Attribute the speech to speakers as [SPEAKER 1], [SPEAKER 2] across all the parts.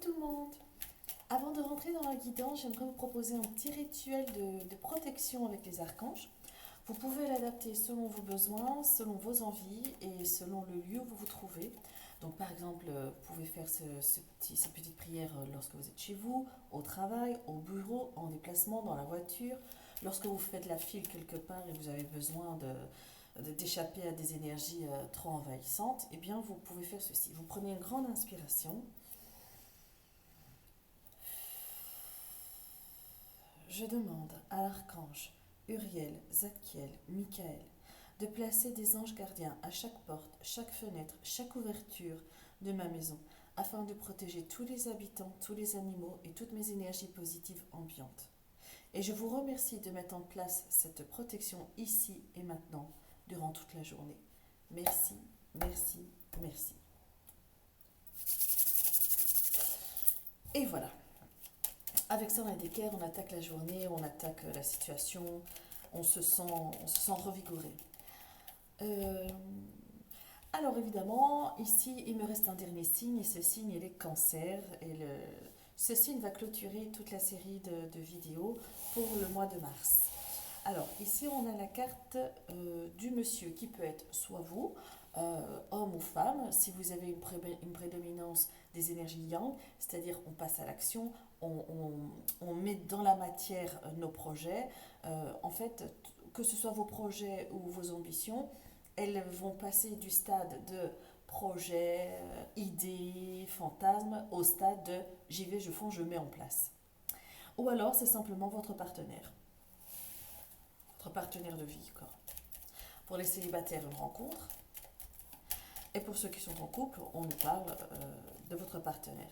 [SPEAKER 1] tout le monde. Avant de rentrer dans la guidance, j'aimerais vous proposer un petit rituel de protection avec les archanges. Vous pouvez l'adapter selon vos besoins, selon vos envies et selon le lieu où vous vous trouvez. Donc par exemple, vous pouvez faire ces petites prières lorsque vous êtes chez vous, au travail, au bureau, en déplacement, dans la voiture, lorsque vous faites la file quelque part et vous avez besoin d'échapper à des énergies trop envahissantes, eh bien vous pouvez faire ceci. Vous prenez une grande inspiration. Je demande à l'archange Uriel, Zadkiel, Michael de placer des anges gardiens à chaque porte, chaque fenêtre, chaque ouverture de ma maison, afin de protéger tous les habitants, tous les animaux et toutes mes énergies positives ambiantes. Et je vous remercie de mettre en place cette protection ici et maintenant, durant toute la journée. Merci, merci, merci. Et voilà. Avec ça, on a d'équerre, on attaque la journée, on attaque la situation, on se sent revigoré. Euh, alors évidemment, ici, il me reste un dernier signe, et ce signe est les cancers. Ce signe va clôturer toute la série de vidéos pour le mois de mars. Alors ici, on a la carte du monsieur qui peut être soit vous, homme ou femme, si vous avez une prédominance des énergies yang, c'est-à-dire on passe à l'action, on met dans la matière nos projets. En fait, que ce soit vos projets ou vos ambitions, elles vont passer du stade de projet, idée, fantasme, au stade de j'y vais, je fonce, je mets en place. Ou alors c'est simplement votre partenaire de vie, quoi. Pour les célibataires, une rencontre. Et pour ceux qui sont en couple, on nous parle de votre partenaire.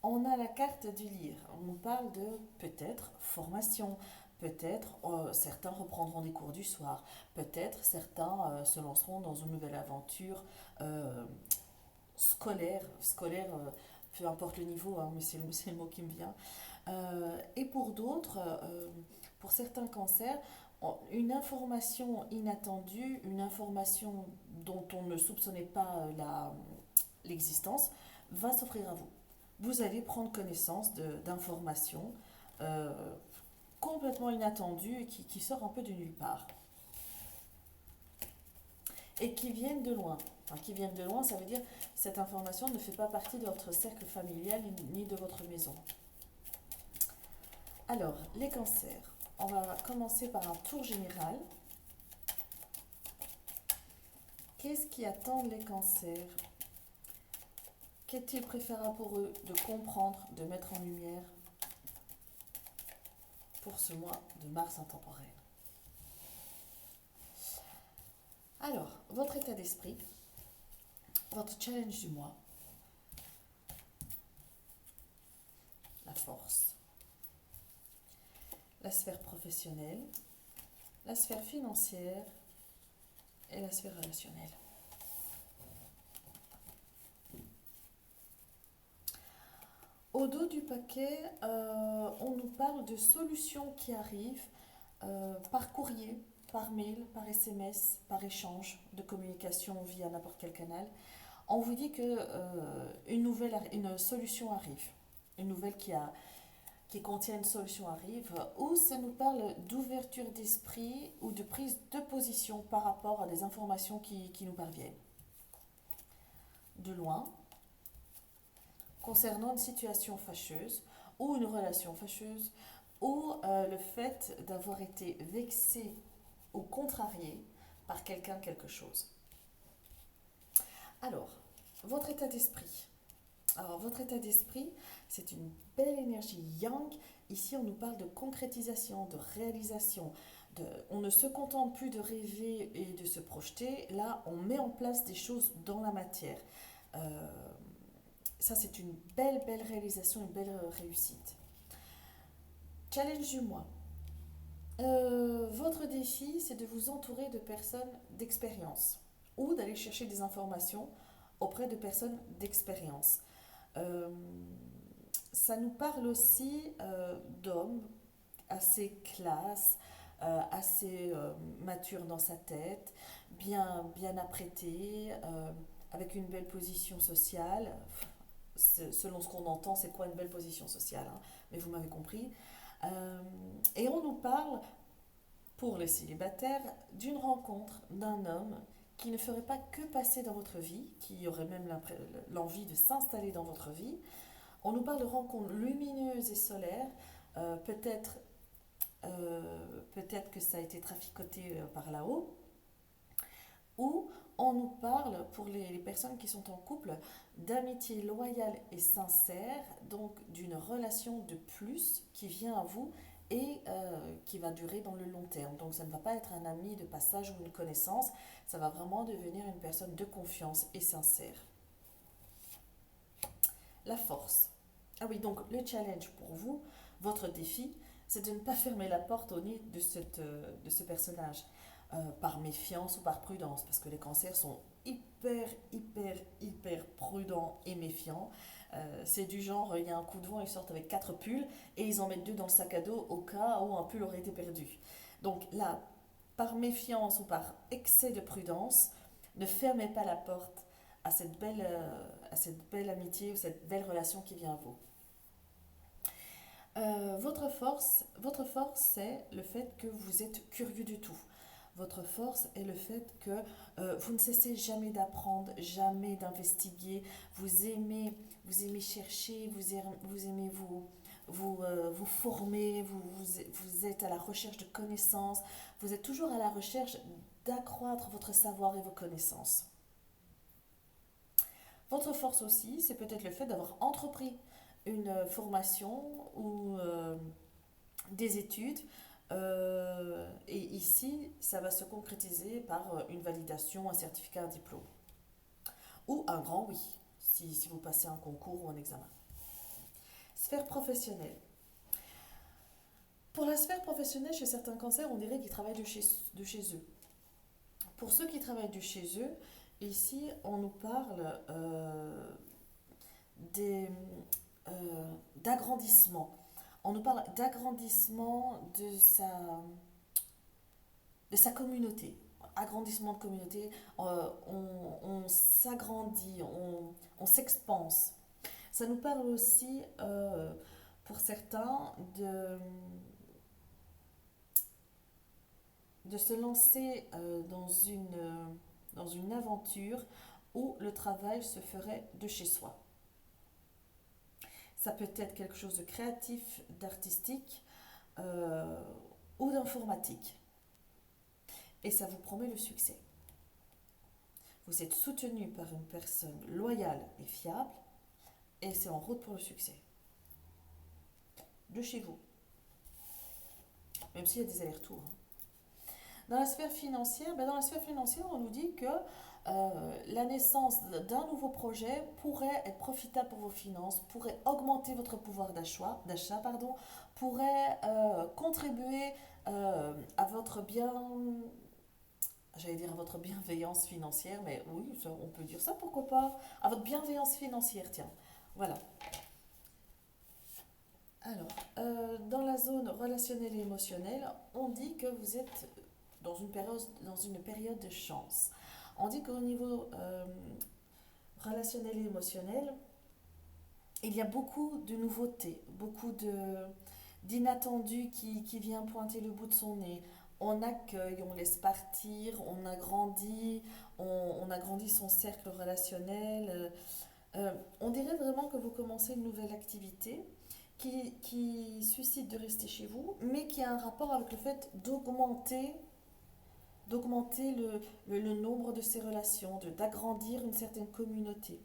[SPEAKER 1] On a la carte du lire. On nous parle de peut-être formation, peut-être certains reprendront des cours du soir, peut-être certains se lanceront dans une nouvelle aventure euh, scolaire, peu importe le niveau, hein, mais c'est le mot qui me vient. Et pour d'autres, pour certains cancers, une information inattendue, une information dont on ne soupçonnait pas l'existence, va s'offrir à vous. Vous allez prendre connaissance d'informations euh, complètement inattendues et qui sortent un peu de nulle part. Et qui viennent de loin. Enfin, qui viennent de loin, ça veut dire que cette information ne fait pas partie de votre cercle familial ni de votre maison. Alors, les cancers. On va commencer par un tour général. Qu'est-ce qui attend les cancers? Qu'est-il préférable pour eux de comprendre, de mettre en lumière pour ce mois de mars intemporel? Alors, votre état d'esprit, votre challenge du mois, la force, la sphère professionnelle, la sphère financière et la sphère relationnelle. Au dos du paquet, on nous parle de solutions qui arrivent par courrier, par mail, par SMS, par échange de communication via n'importe quel canal. On vous dit que une solution arrive, une nouvelle qui contient une solution arrive, ou ça nous parle d'ouverture d'esprit ou de prise de position par rapport à des informations qui nous parviennent de loin, concernant une situation fâcheuse ou une relation fâcheuse ou le fait d'avoir été vexé ou contrarié par quelqu'un, quelque chose. Alors, votre état d'esprit. Alors, votre état d'esprit, c'est une belle énergie yang. Ici, on nous parle de concrétisation, de réalisation. On ne se contente plus de rêver et de se projeter. Là, on met en place des choses dans la matière. Euh, Ça, c'est une belle, belle réalisation, une belle réussite. Challenge du mois. Votre défi, c'est de vous entourer de personnes d'expérience ou d'aller chercher des informations auprès de personnes d'expérience. Euh, Ça nous parle aussi d'hommes assez classe, assez mature dans sa tête, bien apprêté, avec une belle position sociale. selon ce qu'on entend, c'est quoi une belle position sociale, hein, mais vous m'avez compris. Et on nous parle, pour les célibataires, d'une rencontre d'un homme qui ne ferait pas que passer dans votre vie, qui aurait même l'envie de s'installer dans votre vie. On nous parle de rencontres lumineuses et solaires, peut-être peut-être que ça a été traficoté par là-haut, ou on nous parle, pour les personnes qui sont en couple, d'amitié loyale et sincère, donc d'une relation de plus qui vient à vous et qui va durer dans le long terme. Donc ça ne va pas être un ami de passage ou une connaissance, ça va vraiment devenir une personne de confiance et sincère. La force. Ah oui, donc le challenge pour vous, votre défi, c'est de ne pas fermer la porte au nid de ce personnage, par méfiance ou par prudence, parce que les cancers sont hyper prudents et méfiants. C'est du genre, il y a un coup de vent, ils sortent avec 4 pulls et ils en mettent 2 dans le sac à dos au cas où un pull aurait été perdu. Donc là, par méfiance ou par excès de prudence, ne fermez pas la porte à cette belle amitié ou cette belle relation qui vient à vous. Votre force, c'est le fait que vous êtes curieux du tout. Votre force est le fait que vous ne cessez jamais d'apprendre, jamais d'investiguer. Vous aimez chercher, vous aimez vous former, vous êtes à la recherche de connaissances. Vous êtes toujours à la recherche d'accroître votre savoir et vos connaissances. Votre force aussi, c'est peut-être le fait d'avoir entrepris une formation ou des études. Et ici, ça va se concrétiser par une validation, un certificat, un diplôme. Ou un grand oui, si vous passez un concours ou un examen. Sphère professionnelle. Pour la sphère professionnelle, chez certains cancers, on dirait qu'ils travaillent de chez eux. Pour ceux qui travaillent de chez eux, ici, on nous parle des, d'agrandissement. On nous parle d'agrandissement de sa communauté. Agrandissement de communauté, on s'agrandit, on s'expanse. Ça nous parle aussi, pour certains, de se lancer dans une aventure où le travail se ferait de chez soi. Ça peut être quelque chose de créatif, d'artistique ou d'informatique. Et ça vous promet le succès. Vous êtes soutenu par une personne loyale et fiable et c'est en route pour le succès. De chez vous. Même s'il y a des allers-retours. Dans la sphère financière, on nous dit que la naissance d'un nouveau projet pourrait être profitable pour vos finances, pourrait augmenter votre pouvoir d'achat, pourrait contribuer à votre à votre bienveillance financière, mais oui, on peut dire ça, pourquoi pas, à votre bienveillance financière, tiens, voilà. Alors, dans la zone relationnelle et émotionnelle, on dit que vous êtes dans une période de chance. On dit qu'au niveau relationnel et émotionnel, il y a beaucoup de nouveautés, beaucoup d'inattendus qui vient pointer le bout de son nez. On accueille, on laisse partir, on agrandit, on agrandit son cercle relationnel. On dirait vraiment que vous commencez une nouvelle activité qui suscite de rester chez vous, mais qui a un rapport avec le fait d'augmenter le nombre de ces relations, d'agrandir une certaine communauté.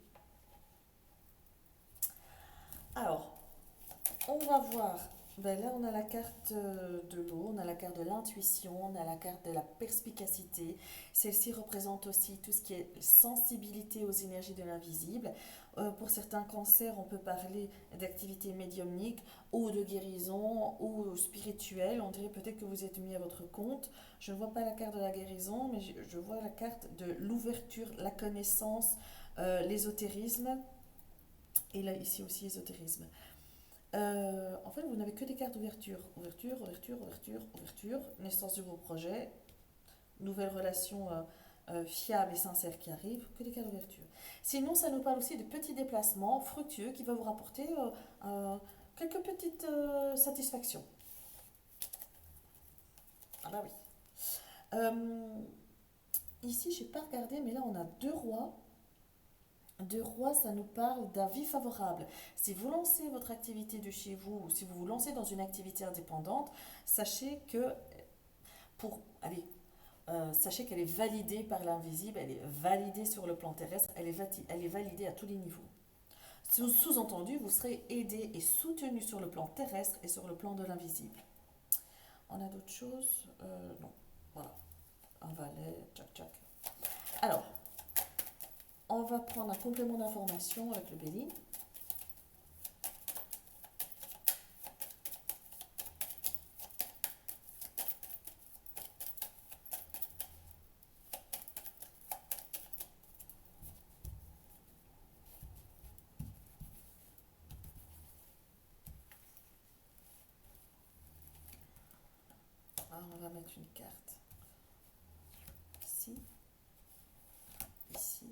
[SPEAKER 1] Alors, on va voir, ben là on a la carte de l'eau, on a la carte de l'intuition, on a la carte de la perspicacité. Celle-ci représente aussi tout ce qui est sensibilité aux énergies de l'invisible. Pour certains cancers, on peut parler d'activité médiumnique ou de guérison ou spirituelle. On dirait peut-être que vous êtes mis à votre compte. Je ne vois pas la carte de la guérison, mais je vois la carte de l'ouverture, la connaissance, l'ésotérisme. Et là, ici aussi, ésotérisme. En fait, vous n'avez que des cartes d'ouverture. Ouverture, naissance de vos projets, nouvelles relations fiable et sincère qui arrive que des cas d'ouverture. Sinon, ça nous parle aussi de petits déplacements fructueux qui vont vous rapporter quelques petites satisfactions. Ah bah oui. Euh, Ici, je n'ai pas regardé, mais là, on a deux rois. Deux rois, ça nous parle d'avis favorable. Si vous lancez votre activité de chez vous, ou si vous vous lancez dans une activité indépendante, sachez que, allez, sachez qu'elle est validée par l'invisible, elle est validée sur le plan terrestre, elle est validée à tous les niveaux. Sous-entendu, vous serez aidé et soutenu sur le plan terrestre et sur le plan de l'invisible. On a d'autres choses Non. Voilà. Un valet, tchac tchac. Alors, on va prendre un complément d'information avec le bélier. Alors, on va mettre une carte ici, ici,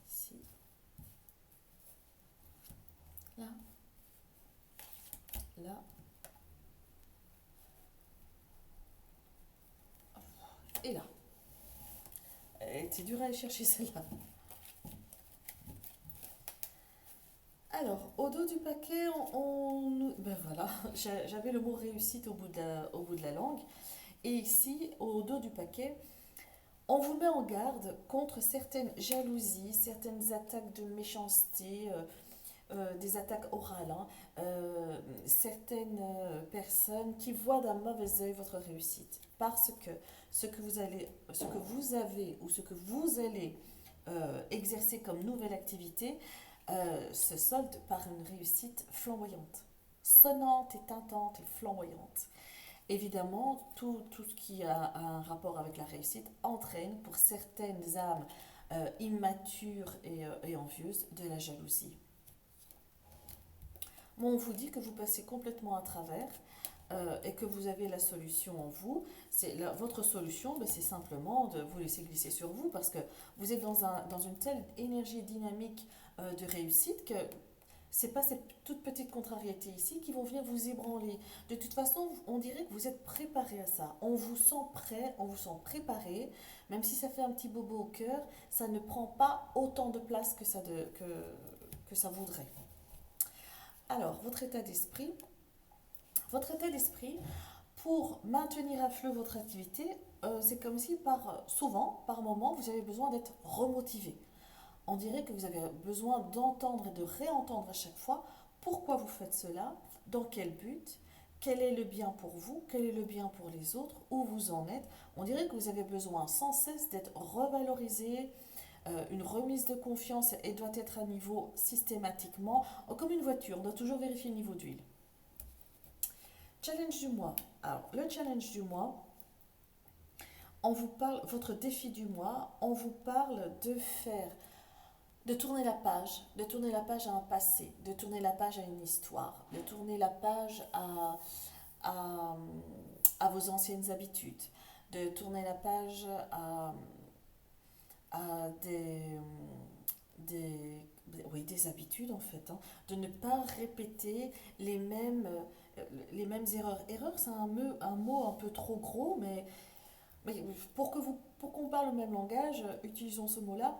[SPEAKER 1] ici, là, là, et là. C'est dur à aller chercher celle-là. Alors, au dos du paquet, ben voilà, j'avais le mot réussite au bout de la langue. Et ici, au dos du paquet, on vous met en garde contre certaines jalousies, certaines attaques de méchanceté, des attaques orales, hein, certaines personnes qui voient d'un mauvais œil votre réussite. Parce que ce que vous avez ou ce que vous allez exercer comme nouvelle activité se solde par une réussite flamboyante, sonnante et tintante et flamboyante. Évidemment, tout ce qui a un rapport avec la réussite entraîne pour certaines âmes immatures et envieuses de la jalousie. Bon, on vous dit que vous passez complètement à travers et que vous avez la solution en vous. Votre solution, ben, c'est simplement de vous laisser glisser sur vous parce que vous êtes dans une telle énergie dynamique de réussite que c'est pas ces toutes petites contrariétés ici qui vont venir vous ébranler. De toute façon, on dirait que vous êtes préparé à ça. On vous sent prêt, on vous sent préparé. Même si ça fait un petit bobo au cœur, ça ne prend pas autant de place que ça voudrait. Alors, votre état d'esprit, pour maintenir à flot votre activité, c'est comme si souvent, par moment, vous avez besoin d'être remotivé. On dirait que vous avez besoin d'entendre et de réentendre à chaque fois pourquoi vous faites cela, dans quel but, quel est le bien pour vous, quel est le bien pour les autres, où vous en êtes. On dirait que vous avez besoin sans cesse d'être revalorisé, une remise de confiance et doit être à niveau systématiquement, comme une voiture, on doit toujours vérifier le niveau d'huile. Challenge du mois. Alors, le challenge du mois, on vous parle, votre défi du mois, on vous parle de tourner la page à un passé, de tourner la page à une histoire, de tourner la page à, à vos anciennes habitudes, de tourner la page à des, oui, des habitudes en fait, hein, de ne pas répéter les mêmes erreurs. Erreur, c'est un mot un peu trop gros, mais pour qu'on parle le même langage, utilisons ce mot-là.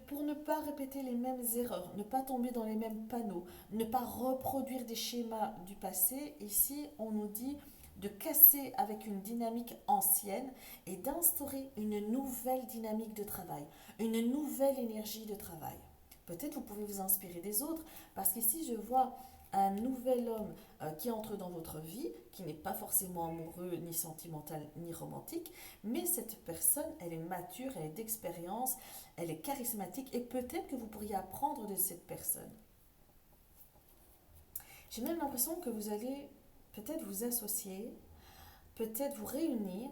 [SPEAKER 1] Pour ne pas répéter les mêmes erreurs, ne pas tomber dans les mêmes panneaux, ne pas reproduire des schémas du passé. Ici, on nous dit de casser avec une dynamique ancienne et d'instaurer une nouvelle dynamique de travail, une nouvelle énergie de travail. Peut-être vous pouvez vous inspirer des autres, parce qu'ici je vois un nouvel homme qui entre dans votre vie, qui n'est pas forcément amoureux, ni sentimental, ni romantique, mais cette personne, elle est mature, elle est d'expérience, elle est charismatique, et peut-être que vous pourriez apprendre de cette personne. J'ai même l'impression que vous allez peut-être vous associer, peut-être vous réunir,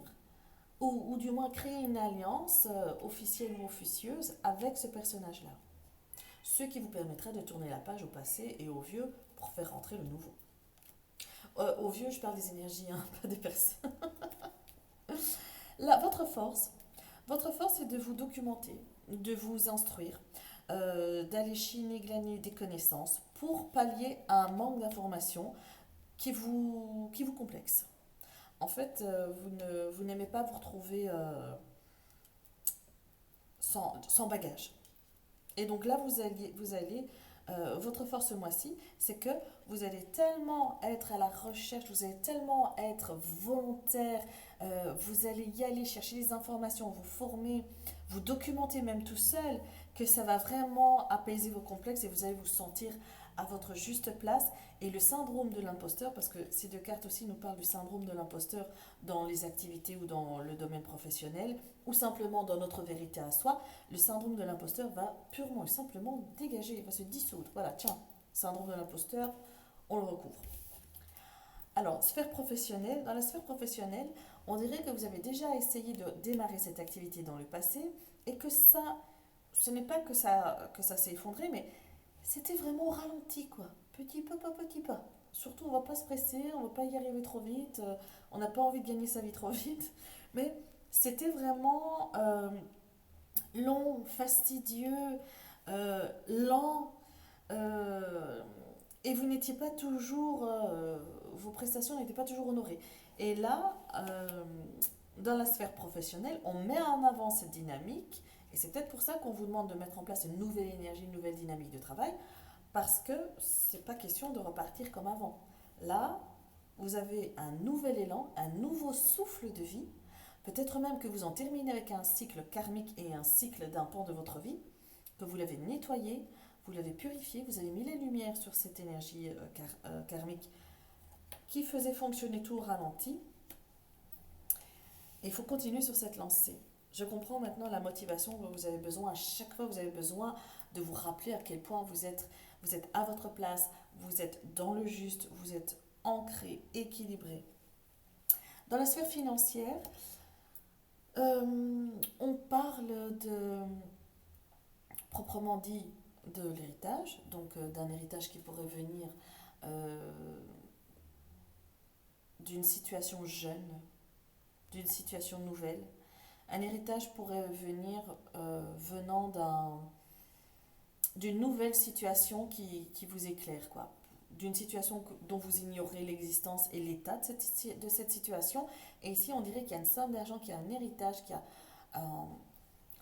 [SPEAKER 1] ou du moins créer une alliance officielle ou officieuse avec ce personnage-là. Ce qui vous permettra de tourner la page au passé et au vieux pour faire rentrer le nouveau. Au vieux, je parle des énergies, hein, pas des personnes. Là, votre force est de vous documenter, de vous instruire, d'aller chiner, glaner des connaissances pour pallier un manque d'informations qui vous complexe. En fait, vous n'aimez pas vous retrouver sans bagage. Et donc là, votre force ce mois-ci, c'est que vous allez tellement être à la recherche, vous allez tellement être volontaire, vous allez y aller chercher les informations, vous former, vous documenter même tout seul, que ça va vraiment apaiser vos complexes et vous allez vous sentir à votre juste place. Et le syndrome de l'imposteur, parce que ces deux cartes aussi nous parlent du syndrome de l'imposteur dans les activités ou dans le domaine professionnel, ou simplement dans notre vérité à soi, le syndrome de l'imposteur va purement et simplement dégager, il va se dissoudre. Voilà, tiens, syndrome de l'imposteur, on le recouvre. Alors, sphère professionnelle, dans la sphère professionnelle, on dirait que vous avez déjà essayé de démarrer cette activité dans le passé et que ça, ce n'est pas que ça s'est effondré, mais c'était vraiment au ralenti, quoi. Petit pas, pas petit pas. Surtout, on va pas se presser, on va pas y arriver trop vite, on n'a pas envie de gagner sa vie trop vite, mais c'était vraiment long, fastidieux, lent, euh, et vous n'étiez pas toujours, vos prestations n'étaient pas toujours honorées. Et là, dans la sphère professionnelle, on met en avant cette dynamique, et c'est peut-être pour ça qu'on vous demande de mettre en place une nouvelle énergie, une nouvelle dynamique de travail, parce que c'est pas question de repartir comme avant. Là, vous avez un nouvel élan, un nouveau souffle de vie. Peut-être même que vous en terminez avec un cycle karmique et un cycle d'un pan de votre vie, que vous l'avez nettoyé, vous l'avez purifié, vous avez mis les lumières sur cette énergie karmique qui faisait fonctionner tout au ralenti. Et il faut continuer sur cette lancée. Je comprends maintenant la motivation dont vous avez besoin. À chaque fois, vous avez besoin de vous rappeler à quel point vous êtes à votre place, vous êtes dans le juste, vous êtes ancré, équilibré. Dans la sphère financière, on parle de, proprement dit, de l'héritage, donc d'un héritage qui pourrait venir euh, d'une situation jeune, d'une situation nouvelle. Un héritage pourrait venir venant d'une nouvelle situation qui vous éclaire, quoi. D'une situation dont vous ignorez l'existence et l'état de cette situation. Et ici, on dirait qu'il y a une somme d'argent, qu'il y a un héritage, qu'il y a un,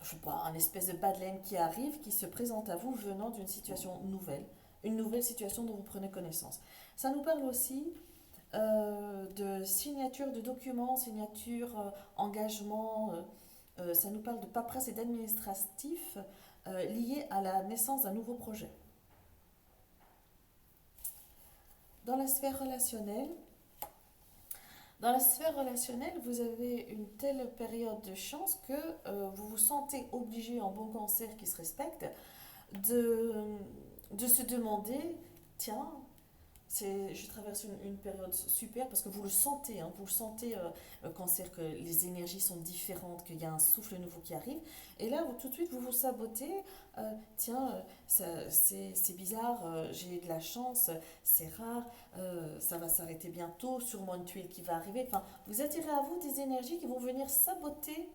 [SPEAKER 1] je sais pas, un espèce de bas de laine qui arrive, qui se présente à vous venant d'une situation nouvelle, une nouvelle situation dont vous prenez connaissance. Ça nous parle aussi de signature de documents, signature, engagement, ça nous parle de paperasse et d'administratif liés à la naissance d'un nouveau projet. Dans la sphère relationnelle, vous avez une telle période de chance que vous vous sentez obligé, en bon cancer qui se respecte, de, de se demander, tiens, je traverse une période super parce que vous le sentez, hein, vous le sentez, le cancer, que les énergies sont différentes, qu'il y a un souffle nouveau qui arrive. Et là, tout de suite, vous vous sabotez. Tiens, c'est bizarre, j'ai de la chance, c'est rare, ça va s'arrêter bientôt, sûrement une tuile qui va arriver. Enfin, vous attirez à vous des énergies qui vont venir saboter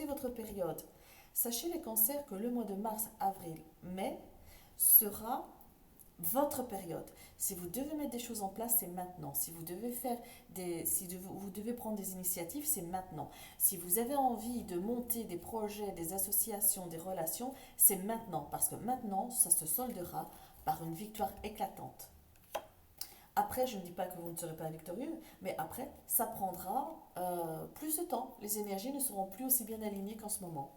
[SPEAKER 1] votre période. Sachez les cancers que le mois de mars, avril, mai sera votre période. Si vous devez mettre des choses en place, c'est maintenant. Si vous devez vous devez prendre des initiatives, c'est maintenant. Si vous avez envie de monter des projets, des associations, des relations, c'est maintenant. Parce que maintenant, ça se soldera par une victoire éclatante. Après, je ne dis pas que vous ne serez pas victorieux, mais après, ça prendra plus de temps. Les énergies ne seront plus aussi bien alignées qu'en ce moment.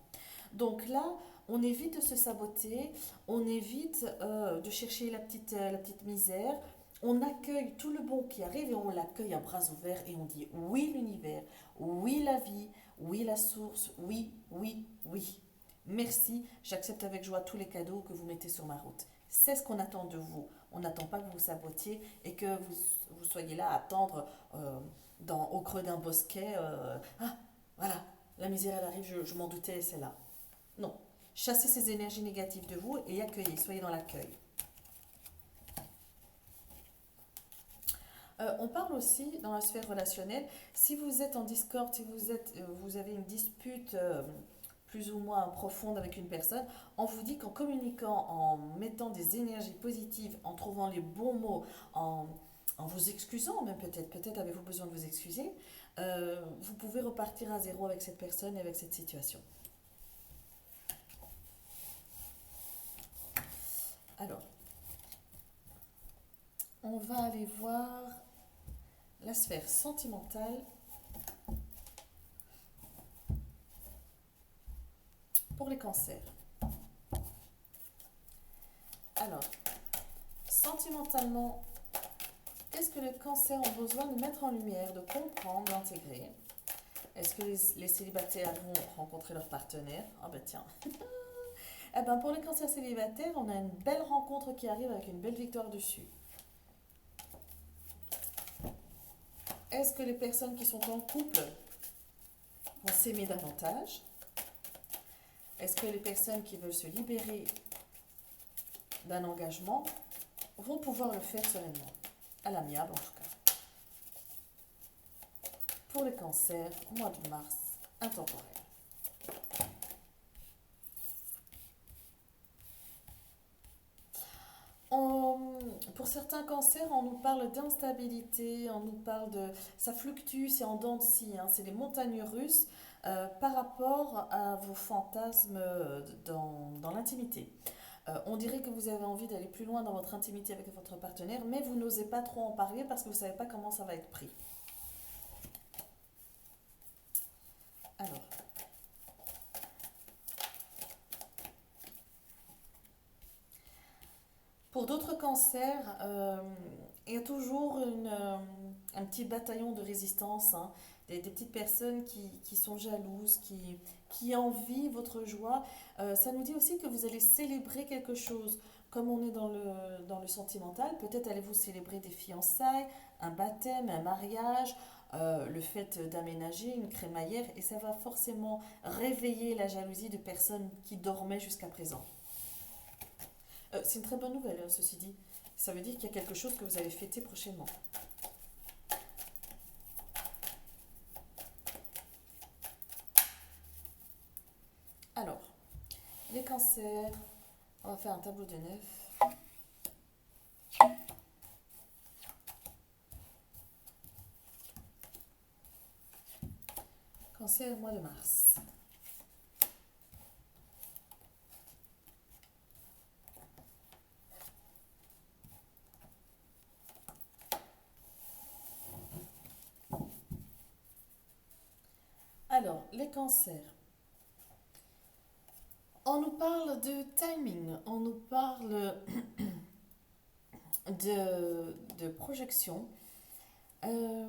[SPEAKER 1] Donc là, on évite de se saboter, on évite de chercher la petite misère, on accueille tout le bon qui arrive et on l'accueille à bras ouverts et on dit oui l'univers, oui la vie, oui la source, oui, oui, oui. Merci, j'accepte avec joie tous les cadeaux que vous mettez sur ma route. C'est ce qu'on attend de vous. On n'attend pas que vous vous sabotiez et que vous soyez là à attendre au creux d'un bosquet. Ah, voilà, la misère elle arrive, je m'en doutais, c'est là. Non. Chassez ces énergies négatives de vous et accueillez, soyez dans l'accueil. On parle aussi dans la sphère relationnelle, si vous êtes en discorde, si vous avez une dispute plus ou moins profonde avec une personne, on vous dit qu'en communiquant, en mettant des énergies positives, en trouvant les bons mots, en, en vous excusant même peut-être avez-vous besoin de vous excuser, vous pouvez repartir à zéro avec cette personne et avec cette situation. Alors, on va aller voir la sphère sentimentale pour les cancers. Alors, sentimentalement, qu'est-ce que les cancers ont besoin de mettre en lumière, de comprendre, d'intégrer? Est-ce que les célibataires vont rencontrer leur partenaire? Ah ben tiens. Eh ben pour les cancers célibataires, on a une belle rencontre qui arrive avec une belle victoire dessus. Est-ce que les personnes qui sont en couple vont s'aimer davantage? Est-ce que les personnes qui veulent se libérer d'un engagement vont pouvoir le faire sereinement? À l'amiable en tout cas. Pour les cancers, mois de mars, intemporel. Pour certains cancers, on nous parle d'instabilité, on nous parle de... Ça fluctue, c'est en dents de scie, hein, c'est des montagnes russes par rapport à vos fantasmes dans l'intimité. On dirait que vous avez envie d'aller plus loin dans votre intimité avec votre partenaire, mais vous n'osez pas trop en parler parce que vous ne savez pas comment ça va être pris. Alors, pour d'autres cancers, il y a toujours un petit bataillon de résistance, hein, des petites personnes qui sont jalouses, qui envient votre joie. Ça nous dit aussi que vous allez célébrer quelque chose. Comme on est dans le sentimental, peut-être allez-vous célébrer des fiançailles, un baptême, un mariage, le fait d'aménager une crémaillère, et ça va forcément réveiller la jalousie de personnes qui dormaient jusqu'à présent. C'est une très bonne nouvelle, hein, ceci dit. Ça veut dire qu'il y a quelque chose que vous allez fêter prochainement. Alors, les cancers, on va faire un tableau de 9. Cancer, mois de mars. Alors, les cancers. On nous parle de timing, on nous parle de projection. Euh,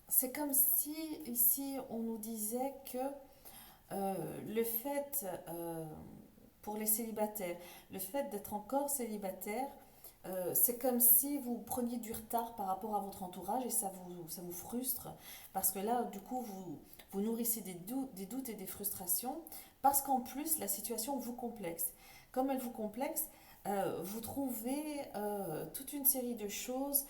[SPEAKER 1] c'est comme si ici on nous disait que le fait, pour les célibataires, le fait d'être encore célibataire, c'est comme si vous preniez du retard par rapport à votre entourage et ça vous frustre parce que là, du coup, vous nourrissez des doutes et des frustrations parce qu'en plus, la situation vous complexe. Comme elle vous complexe, vous trouvez toute une série de choses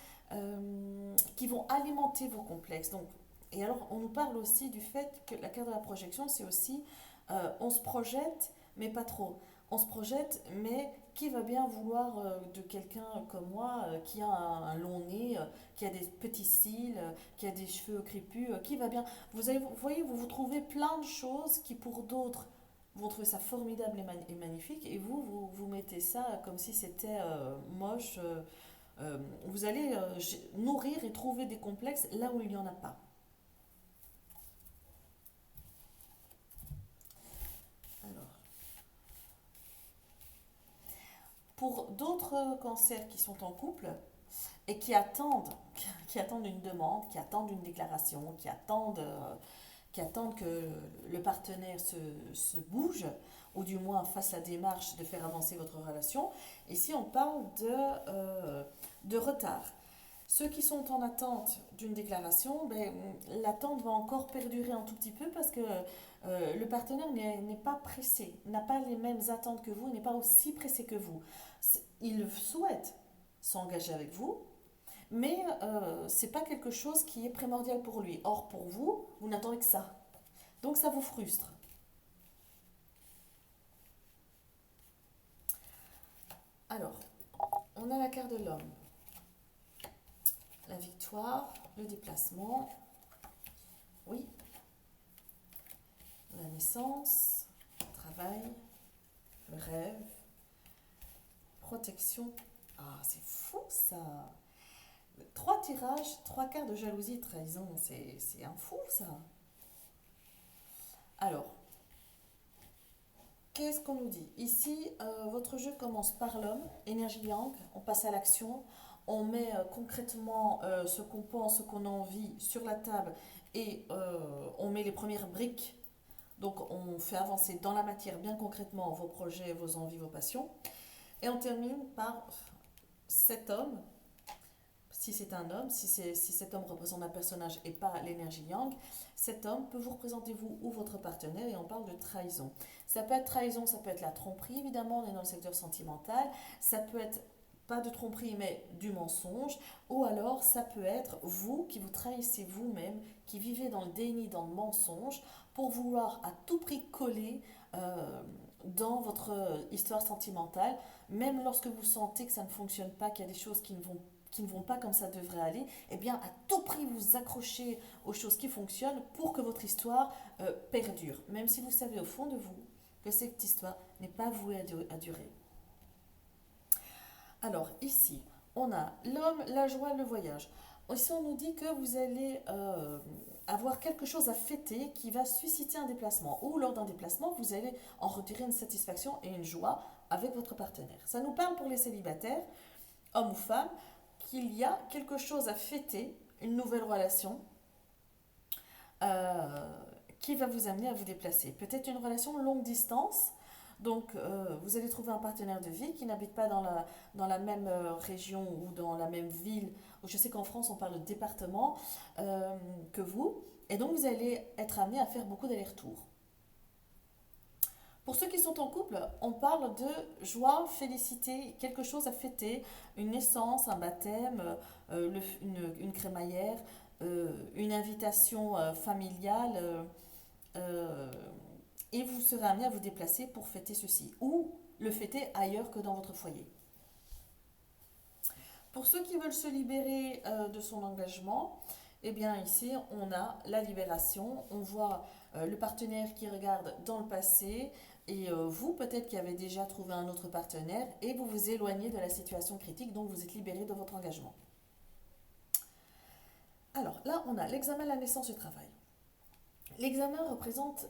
[SPEAKER 1] qui vont alimenter vos complexes. Donc, et alors, on nous parle aussi du fait que la carte de la projection, c'est aussi on se projette, mais pas trop. On se projette, mais qui va bien vouloir de quelqu'un comme moi qui a un long nez, qui a des petits cils, qui a des cheveux crépus, qui va bien. Vous voyez, vous trouvez plein de choses qui pour d'autres vont trouver ça formidable et magnifique, et vous mettez ça comme si c'était moche. Vous allez nourrir et trouver des complexes là où il n'y en a pas. Alors, pour d'autres cancers qui sont en couple et qui attendent une demande, qui attendent une déclaration, qui attendent que le partenaire se bouge, ou du moins fasse la démarche de faire avancer votre relation, ici on parle de retard. Ceux qui sont en attente d'une déclaration, ben, l'attente va encore perdurer un tout petit peu parce que le partenaire n'est pas pressé, n'a pas les mêmes attentes que vous, n'est pas aussi pressé que vous. Il le souhaite, s'engager avec vous, mais c'est pas quelque chose qui est primordial pour lui. Or, pour vous, vous n'attendez que ça. Donc, ça vous frustre. Alors, on a la carte de l'homme. La victoire, le déplacement, oui, la naissance, le travail, le rêve, protection. Ah, c'est fou ça! Trois tirages, trois quarts de jalousie et trahison, c'est un fou ça! Alors, qu'est-ce qu'on nous dit? Ici, votre jeu commence par l'homme, énergie yang, on passe à l'action, on met concrètement ce qu'on pense, ce qu'on a envie sur la table et on met les premières briques. Donc on fait avancer dans la matière bien concrètement vos projets, vos envies, vos passions. Et on termine par cet homme, si c'est un homme, si cet homme représente un personnage et pas l'énergie yang, cet homme peut vous représenter vous ou votre partenaire et on parle de trahison. Ça peut être trahison, ça peut être la tromperie évidemment, on est dans le secteur sentimental, ça peut être pas de tromperie mais du mensonge, ou alors ça peut être vous qui vous trahissez vous-même, qui vivez dans le déni, dans le mensonge, pour vouloir à tout prix coller dans votre histoire sentimentale, même lorsque vous sentez que ça ne fonctionne pas, qu'il y a des choses qui ne vont pas comme ça devrait aller, eh bien à tout prix vous accrochez aux choses qui fonctionnent pour que votre histoire perdure, même si vous savez au fond de vous que cette histoire n'est pas vouée à durer. Alors ici, on a l'homme, la joie, le voyage. Ici, on nous dit que vous allez avoir quelque chose à fêter qui va susciter un déplacement. Ou lors d'un déplacement, vous allez en retirer une satisfaction et une joie avec votre partenaire. Ça nous parle pour les célibataires, hommes ou femmes, qu'il y a quelque chose à fêter, une nouvelle relation qui va vous amener à vous déplacer. Peut-être une relation longue distance. Donc, vous allez trouver un partenaire de vie qui n'habite pas dans la même région ou dans la même ville. Je sais qu'en France, on parle de département que vous. Et donc, vous allez être amené à faire beaucoup d'allers-retours. Pour ceux qui sont en couple, on parle de joie, félicité, quelque chose à fêter, une naissance, un baptême, une crémaillère, une invitation familiale. Et vous serez amené à vous déplacer pour fêter ceci, ou le fêter ailleurs que dans votre foyer. Pour ceux qui veulent se libérer de son engagement, eh bien ici on a la libération, on voit le partenaire qui regarde dans le passé, et vous peut-être qui avez déjà trouvé un autre partenaire, et vous vous éloignez de la situation critique, donc vous êtes libéré de votre engagement. Alors là on a l'examen, la naissance, le travail. L'examen représente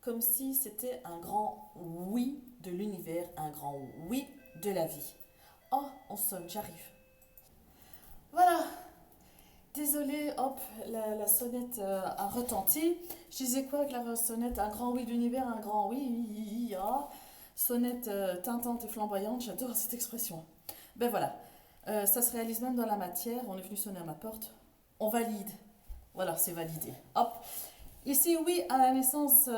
[SPEAKER 1] comme si c'était un grand oui de l'univers, un grand oui de la vie. Oh, on sonne, j'arrive. Voilà. Désolée, hop, la sonnette a retenti. Je disais quoi que la sonnette, un grand oui de l'univers, un grand oui, ah. Sonnette tintante et flamboyante, j'adore cette expression. Ben voilà, ça se réalise même dans la matière. On est venu sonner à ma porte. On valide. Voilà, c'est validé. Hop. Ici, oui, à la naissance,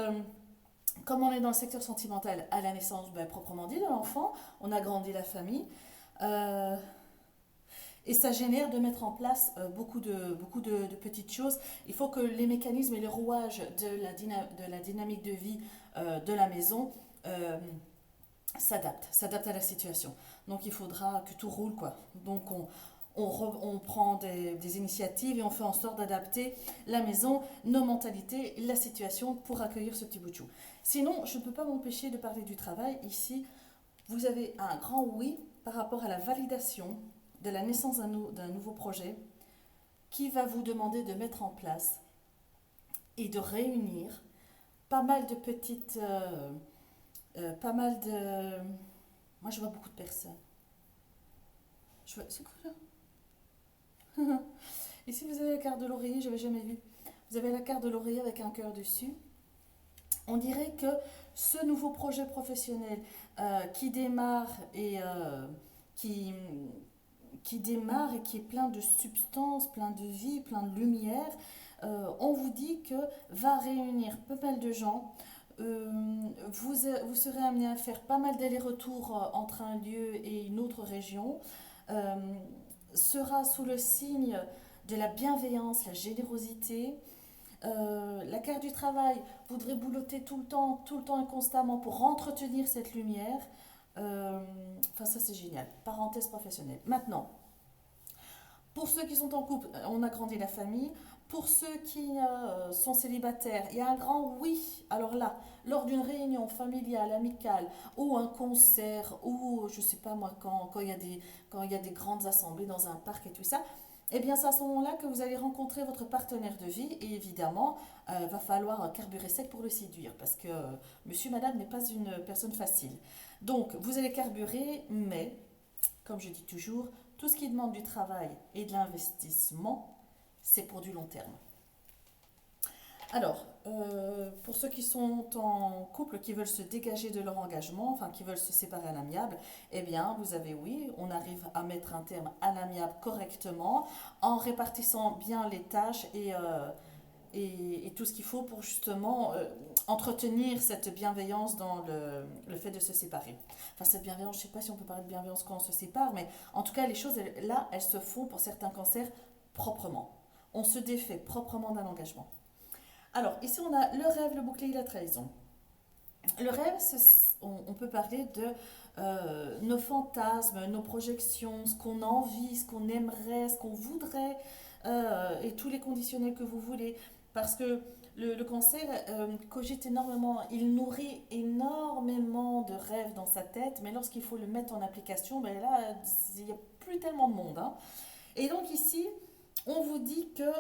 [SPEAKER 1] comme on est dans le secteur sentimental, à la naissance, ben, proprement dit, de l'enfant, on a grandi la famille. Et ça génère de mettre en place beaucoup de petites choses. Il faut que les mécanismes et les rouages de la dynamique de vie de la maison s'adaptent à la situation. Donc il faudra que tout roule, quoi. Donc on prend des initiatives et on fait en sorte d'adapter la maison, nos mentalités, la situation pour accueillir ce petit bout de chou. Sinon, je ne peux pas m'empêcher de parler du travail. Ici, vous avez un grand oui par rapport à la validation de la naissance d'un nouveau projet qui va vous demander de mettre en place et de réunir pas mal de petites... pas mal de... Moi, je vois beaucoup de personnes. C'est quoi là? Ici, vous avez la carte de l'oreiller, je n'avais jamais vu. Vous avez la carte de l'oreiller avec un cœur dessus. On dirait que ce nouveau projet professionnel qui démarre et qui démarre et qui est plein de substance, plein de vie, plein de lumière, on vous dit que va réunir pas mal de gens. Vous serez amené à faire pas mal d'allers-retours entre un lieu et une autre région. euh, sera sous le signe de la bienveillance, la générosité. La carte du travail voudrait boulotter tout le temps et constamment pour entretenir cette lumière. Enfin, ça c'est génial. Parenthèse professionnelle. Maintenant, pour ceux qui sont en couple, on a grandi la famille. Pour ceux qui sont célibataires, il y a un grand oui. Alors là, lors d'une réunion familiale, amicale, ou un concert, ou je sais pas moi, quand il y a des grandes assemblées dans un parc et tout ça, eh bien c'est à ce moment-là que vous allez rencontrer votre partenaire de vie et évidemment, va falloir carburer sec pour le séduire parce que monsieur, madame n'est pas une personne facile. Donc, vous allez carburer, mais comme je dis toujours, tout ce qui demande du travail et de l'investissement, c'est pour du long terme. Alors, pour ceux qui sont en couple, qui veulent se dégager de leur engagement, enfin qui veulent se séparer à l'amiable, eh bien, vous avez oui, on arrive à mettre un terme à l'amiable correctement en répartissant bien les tâches et tout ce qu'il faut pour justement entretenir cette bienveillance dans le fait de se séparer. Enfin, cette bienveillance, je ne sais pas si on peut parler de bienveillance quand on se sépare, mais en tout cas, les choses, là, elles se font pour certains cancers proprement. On se défait proprement d'un engagement. Alors, ici, on a le rêve, le bouclier et la trahison. Le rêve, on peut parler de nos fantasmes, nos projections, ce qu'on a envie, ce qu'on aimerait, ce qu'on voudrait, et tous les conditionnels que vous voulez. Parce que le cancer cogite énormément, il nourrit énormément de rêves dans sa tête, mais lorsqu'il faut le mettre en application, ben là, il n'y a plus tellement de monde, hein. Et donc ici, on vous dit que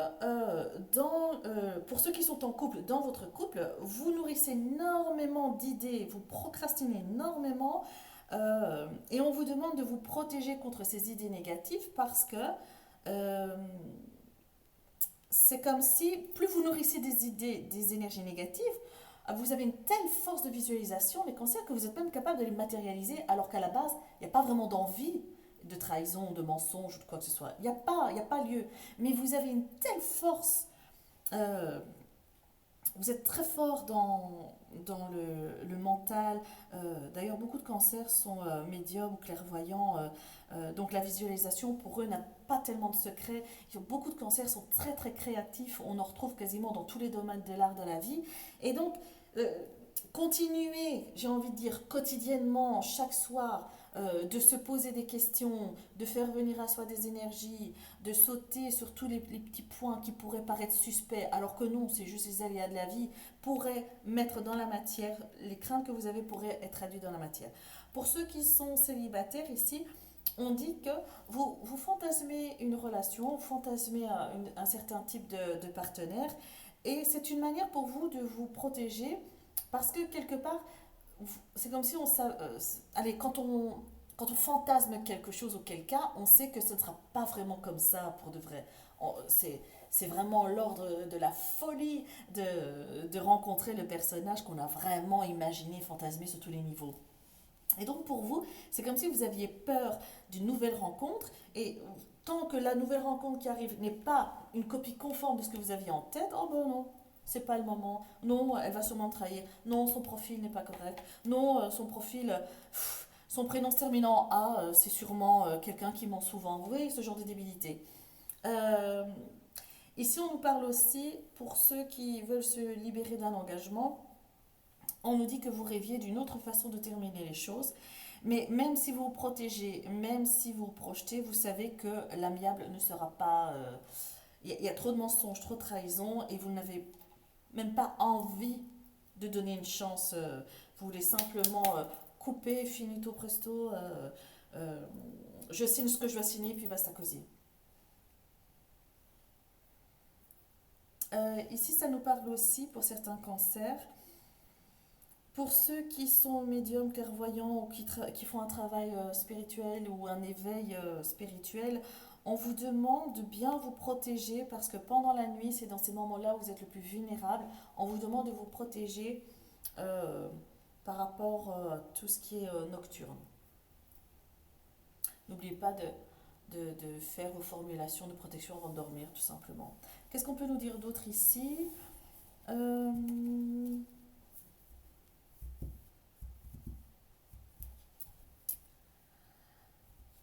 [SPEAKER 1] pour ceux qui sont en couple, dans votre couple, vous nourrissez énormément d'idées, vous procrastinez énormément et on vous demande de vous protéger contre ces idées négatives parce que euh, c'est comme si plus vous nourrissez des idées, des énergies négatives, vous avez une telle force de visualisation, les cancers, que vous êtes même capable de les matérialiser alors qu'à la base, il n'y a pas vraiment d'envie de trahison, de mensonge ou de quoi que ce soit. Il y a pas lieu. Mais vous avez une telle force, euh, vous êtes très fort dans le mental. D'ailleurs, beaucoup de cancers sont médiums ou clairvoyants. Donc la visualisation, pour eux, n'a pas tellement de secret. Beaucoup de cancers sont très très créatifs. On en retrouve quasiment dans tous les domaines de l'art, de la vie. Et donc, euh, continuer, j'ai envie de dire, quotidiennement, chaque soir, de se poser des questions, de faire venir à soi des énergies, de sauter sur tous les petits points qui pourraient paraître suspects, alors que non, c'est juste les aléas de la vie, pourraient mettre dans la matière, les craintes que vous avez pourraient être traduites dans la matière. Pour ceux qui sont célibataires ici, on dit que vous fantasmez une relation, vous fantasmez un certain type de partenaire, et c'est une manière pour vous de vous protéger, parce que quelque part, c'est comme si allez, quand on fantasme quelque chose ou quelqu'un, on sait que ce ne sera pas vraiment comme ça pour de vrai. C'est vraiment l'ordre de la folie de rencontrer le personnage qu'on a vraiment imaginé, fantasmé sur tous les niveaux. Et donc pour vous, c'est comme si vous aviez peur d'une nouvelle rencontre et tant que la nouvelle rencontre qui arrive n'est pas une copie conforme de ce que vous aviez en tête, oh ben non, c'est pas le moment. Non, elle va sûrement me trahir. Non, son profil n'est pas correct. Non, son profil, son prénom se termine en A, c'est sûrement quelqu'un qui ment souvent. Vous voyez ce genre de débilité. Euh, Ici, on nous parle aussi, pour ceux qui veulent se libérer d'un engagement, on nous dit que vous rêviez d'une autre façon de terminer les choses. Mais même si vous vous protégez, même si vous vous projetez, vous savez que l'amiable ne sera pas... y a trop de mensonges, trop de trahison, et vous n'avez même pas envie de donner une chance. Vous voulez simplement couper, finito presto. Euh, je signe ce que je dois signer, puis basta cosy. Ici, ça nous parle aussi, pour certains cancers, pour ceux qui sont médiums, clairvoyants ou qui font un travail spirituel ou un éveil spirituel, on vous demande de bien vous protéger parce que pendant la nuit, c'est dans ces moments-là où vous êtes le plus vulnérable. On vous demande de vous protéger euh, par rapport à tout ce qui est nocturne. N'oubliez pas de faire vos formulations de protection avant de dormir, tout simplement. Qu'est-ce qu'on peut nous dire d'autre ici? Euh,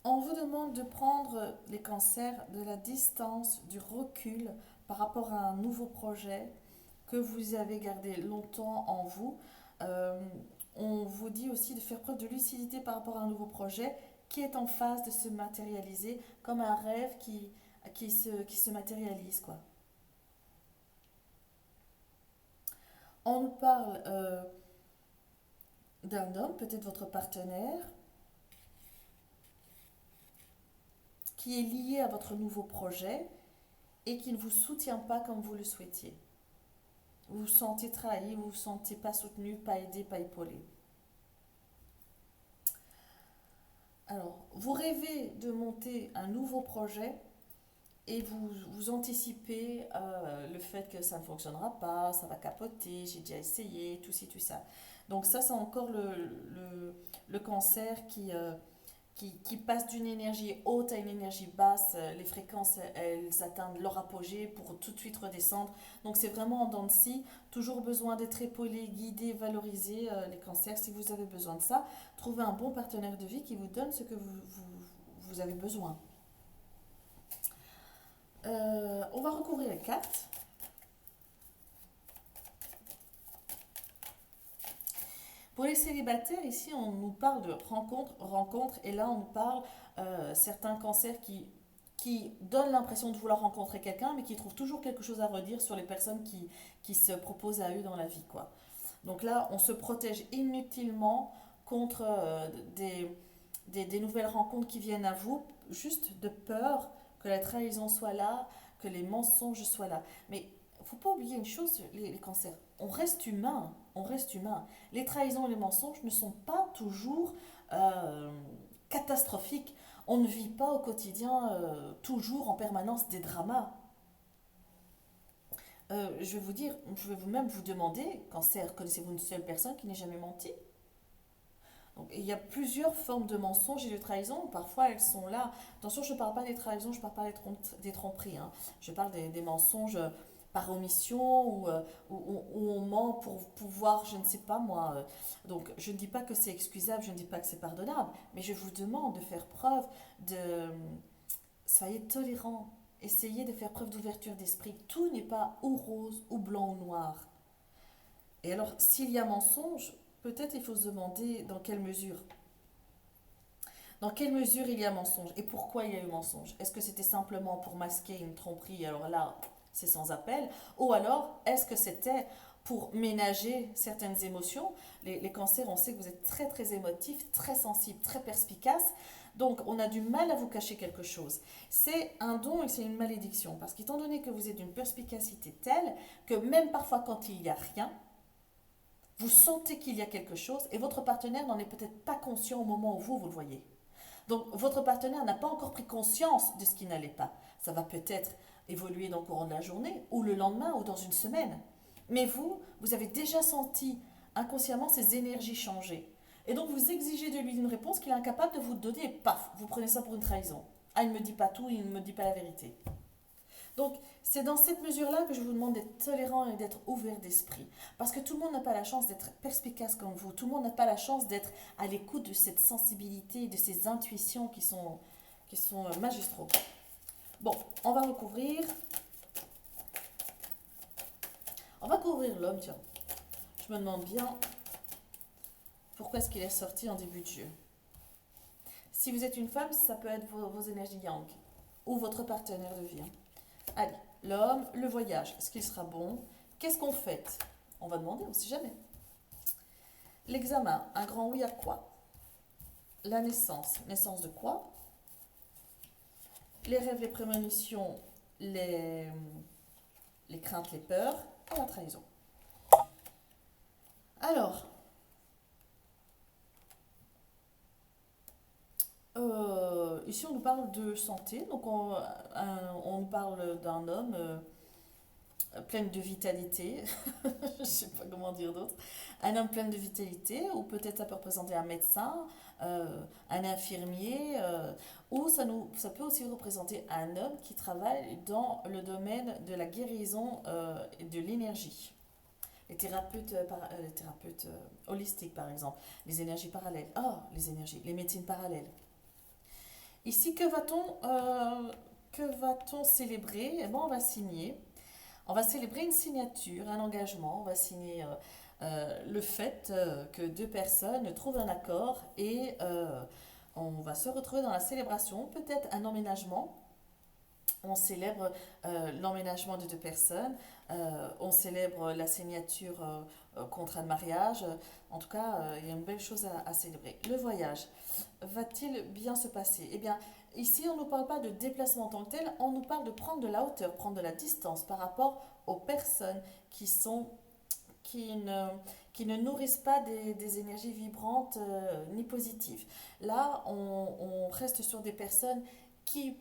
[SPEAKER 1] On vous demande de prendre les cancers de la distance, du recul par rapport à un nouveau projet que vous avez gardé longtemps en vous. Euh, on vous dit aussi de faire preuve de lucidité par rapport à un nouveau projet qui est en phase de se matérialiser comme un rêve qui se matérialise, quoi. On nous parle d'un homme, peut-être votre partenaire, qui est lié à votre nouveau projet et qui ne vous soutient pas comme vous le souhaitiez. Vous vous sentez trahi, vous vous sentez pas soutenu, pas aidé, pas épaulé. Alors, vous rêvez de monter un nouveau projet et vous anticipez le fait que ça ne fonctionnera pas, ça va capoter, j'ai déjà essayé, tout ci, tout ça. Donc ça, c'est encore le cancer qui passe d'une énergie haute à une énergie basse. Les fréquences, elles atteignent leur apogée pour tout de suite redescendre. Donc c'est vraiment en dents de scie. Toujours besoin d'être épaulé, guidé, valorisé, les cancers. Si vous avez besoin de ça, trouvez un bon partenaire de vie qui vous donne ce que vous avez besoin. On va recouvrir les cartes. Pour les célibataires, ici, on nous parle de rencontre, et là, on nous parle certains cancers qui donnent l'impression de vouloir rencontrer quelqu'un, mais qui trouvent toujours quelque chose à redire sur les personnes qui se proposent à eux dans la vie, quoi. Donc là, on se protège inutilement contre des nouvelles rencontres qui viennent à vous, juste de peur que la trahison soit là, que les mensonges soient là. Mais il ne faut pas oublier une chose, les cancers. On reste humain, on reste humain. Les trahisons et les mensonges ne sont pas toujours euh, catastrophiques. On ne vit pas au quotidien toujours en permanence des dramas. Je vais vous dire, je vais vous-même vous demander, cancer, connaissez-vous une seule personne qui n'ait jamais menti? Donc, il y a plusieurs formes de mensonges et de trahisons. Parfois, elles sont là. Attention, je ne parle pas des trahisons, je ne parle pas des tromperies, hein. Je parle des mensonges par omission ou on ment pour pouvoir, je ne sais pas moi. Donc, je ne dis pas que c'est excusable, je ne dis pas que c'est pardonnable, mais je vous demande de faire preuve de... Soyez tolérants. Essayez de faire preuve d'ouverture d'esprit. Tout n'est pas ou rose, ou blanc, ou noir. Et alors, s'il y a mensonge, peut-être il faut se demander dans quelle mesure. Dans quelle mesure il y a mensonge et pourquoi il y a eu mensonge? Est-ce que c'était simplement pour masquer une tromperie, alors là, c'est sans appel? Ou alors, est-ce que c'était pour ménager certaines émotions? Les cancers, on sait que vous êtes très très émotifs, très sensibles, très perspicaces. Donc, on a du mal à vous cacher quelque chose. C'est un don et c'est une malédiction. Parce qu'étant donné que vous êtes d'une perspicacité telle que même parfois quand il n'y a rien, vous sentez qu'il y a quelque chose et votre partenaire n'en est peut-être pas conscient au moment où vous le voyez. Donc votre partenaire n'a pas encore pris conscience de ce qui n'allait pas. Ça va peut-être évoluer dans le courant de la journée ou le lendemain ou dans une semaine. Mais vous avez déjà senti inconsciemment ces énergies changer. Et donc vous exigez de lui une réponse qu'il est incapable de vous donner et paf, vous prenez ça pour une trahison. Ah, il ne me dit pas tout, il ne me dit pas la vérité. Donc, c'est dans cette mesure-là que je vous demande d'être tolérant et d'être ouvert d'esprit. Parce que tout le monde n'a pas la chance d'être perspicace comme vous. Tout le monde n'a pas la chance d'être à l'écoute de cette sensibilité, de ces intuitions qui sont magistraux. Bon, on va recouvrir. On va couvrir l'homme, tiens. Je me demande bien pourquoi est-ce qu'il est sorti en début de jeu. Si vous êtes une femme, ça peut être vos énergies yang ou votre partenaire de vie. Allez, l'homme, le voyage, est-ce qu'il sera bon? Qu'est-ce qu'on fait? On va demander, on ne sait jamais. L'examen, un grand oui à quoi? La naissance, naissance de quoi? Les rêves, les prémonitions, les craintes, les peurs et la trahison. Alors, ici on nous parle de santé, donc on nous parle d'un homme pleine de vitalité, je ne sais pas comment dire d'autre, un homme plein de vitalité, ou peut-être ça peut représenter un médecin, un infirmier, ou ça peut aussi représenter un homme qui travaille dans le domaine de la guérison et de l'énergie. Les thérapeutes holistiques par exemple, les énergies parallèles, les médecines parallèles. Ici, que va-t-on célébrer? Eh ben, on va signer. On va célébrer une signature, un engagement. On va signer le fait que deux personnes trouvent un accord et on va se retrouver dans la célébration, peut-être un emménagement. On célèbre l'emménagement de deux personnes, on célèbre la signature contrat de mariage. En tout cas, il y a une belle chose à célébrer. Le voyage, va-t-il bien se passer? Eh bien, ici, on ne nous parle pas de déplacement en tant que tel, on nous parle de prendre de la hauteur, prendre de la distance par rapport aux personnes qui sont qui ne, qui ne nourrissent pas des énergies vibrantes ni positives. Là, on reste sur des personnes qui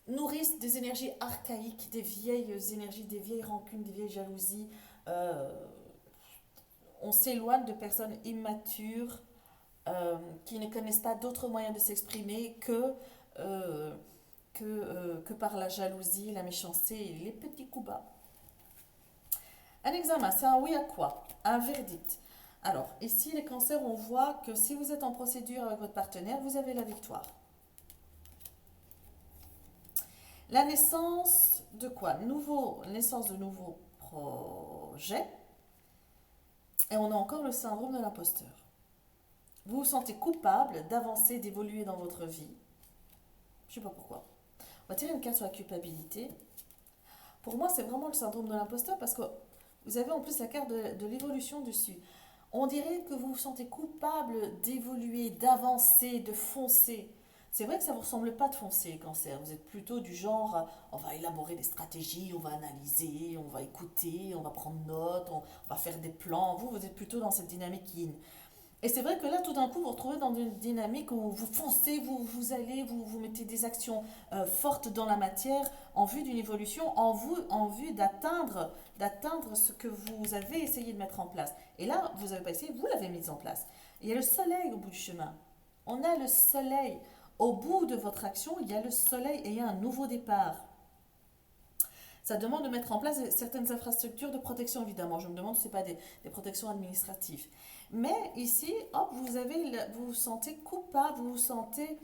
[SPEAKER 1] nourrissent des énergies archaïques, des vieilles énergies, des vieilles rancunes, des vieilles jalousies. Euh, on s'éloigne de personnes immatures qui ne connaissent pas d'autres moyens de s'exprimer euh, que par la jalousie, la méchanceté et les petits coups bas. Un examen, c'est un oui à quoi? Un verdict. Alors, ici, les cancers, on voit que si vous êtes en procédure avec votre partenaire, vous avez la victoire. La naissance de quoi? Naissance de nouveaux projets. Et on a encore le syndrome de l'imposteur. Vous vous sentez coupable d'avancer, d'évoluer dans votre vie. Je ne sais pas pourquoi. On va tirer une carte sur la culpabilité. Pour moi, c'est vraiment le syndrome de l'imposteur parce que vous avez en plus la carte de l'évolution dessus. On dirait que vous vous sentez coupable d'évoluer, d'avancer, de foncer. C'est vrai que ça ne vous ressemble pas de foncer, cancer. Vous êtes plutôt du genre, on va élaborer des stratégies, on va analyser, on va écouter, on va prendre note, on va faire des plans. Vous êtes plutôt dans cette dynamique yin. Et c'est vrai que là, tout d'un coup, vous vous retrouvez dans une dynamique où vous foncez, vous allez, vous mettez des actions fortes dans la matière en vue d'une évolution, en vue d'atteindre ce que vous avez essayé de mettre en place. Et là, vous n'avez pas essayé, vous l'avez mis en place. Et il y a le soleil au bout du chemin. On a le soleil. Au bout de votre action, il y a le soleil et il y a un nouveau départ. Ça demande de mettre en place certaines infrastructures de protection, évidemment. Je me demande si ce n'est pas des protections administratives. Mais ici, hop, vous vous sentez coupable, vous vous sentez...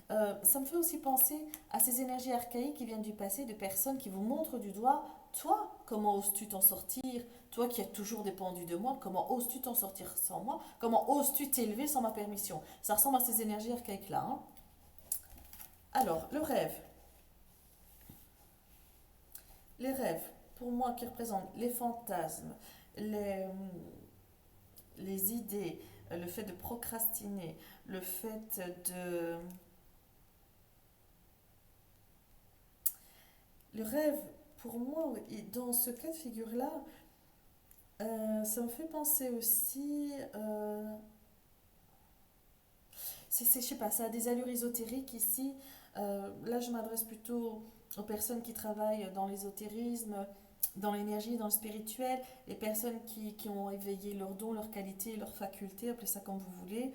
[SPEAKER 1] ça me fait aussi penser à ces énergies archaïques qui viennent du passé, de personnes qui vous montrent du doigt. Toi, comment oses-tu t'en sortir? Toi qui as toujours dépendu de moi, comment oses-tu t'en sortir sans moi? Comment oses-tu t'élever sans ma permission? Ça ressemble à ces énergies archaïques-là. Hein. Alors, le rêve. Les rêves, pour moi, qui représentent les fantasmes, les, les idées, le fait de procrastiner, le fait de... Le rêve, pour moi, dans ce cas de figure-là, ça me fait penser aussi... je sais pas, ça a des allures ésotériques ici. Là, je m'adresse plutôt aux personnes qui travaillent dans l'ésotérisme, dans l'énergie, dans le spirituel, les personnes qui ont éveillé leurs dons, leurs qualités, leurs facultés, appelez ça comme vous voulez,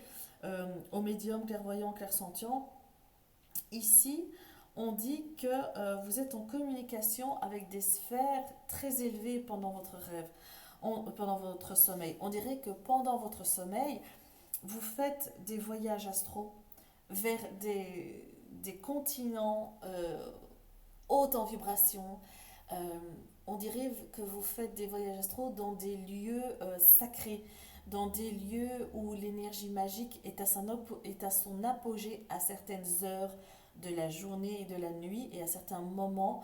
[SPEAKER 1] aux médiums, clairvoyants, clairsentients. Ici, on dit que vous êtes en communication avec des sphères très élevées pendant votre rêve, pendant votre sommeil. On dirait que pendant votre sommeil, vous faites des voyages astraux vers des continents hautes en vibration. Euh, on dirait que vous faites des voyages astraux dans des lieux sacrés, dans des lieux où l'énergie magique est à son apogée à certaines heures de la journée et de la nuit et à certains moments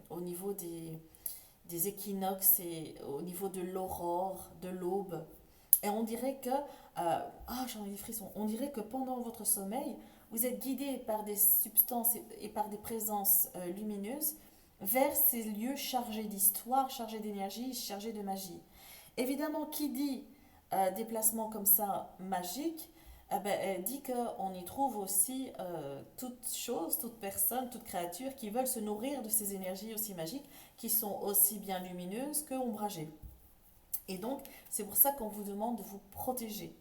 [SPEAKER 1] au niveau des équinoxes et au niveau de l'aurore, de l'aube. Et on dirait que, j'en ai des frissons, on dirait que pendant votre sommeil, vous êtes guidé par des substances et par des présences lumineuses vers ces lieux chargés d'histoire, chargés d'énergie, chargés de magie. Évidemment, qui dit déplacement comme ça magique, elle dit qu'on y trouve aussi toute chose, toute personne, toute créature qui veulent se nourrir de ces énergies aussi magiques, qui sont aussi bien lumineuses que ombragées. Et donc, c'est pour ça qu'on vous demande de vous protéger.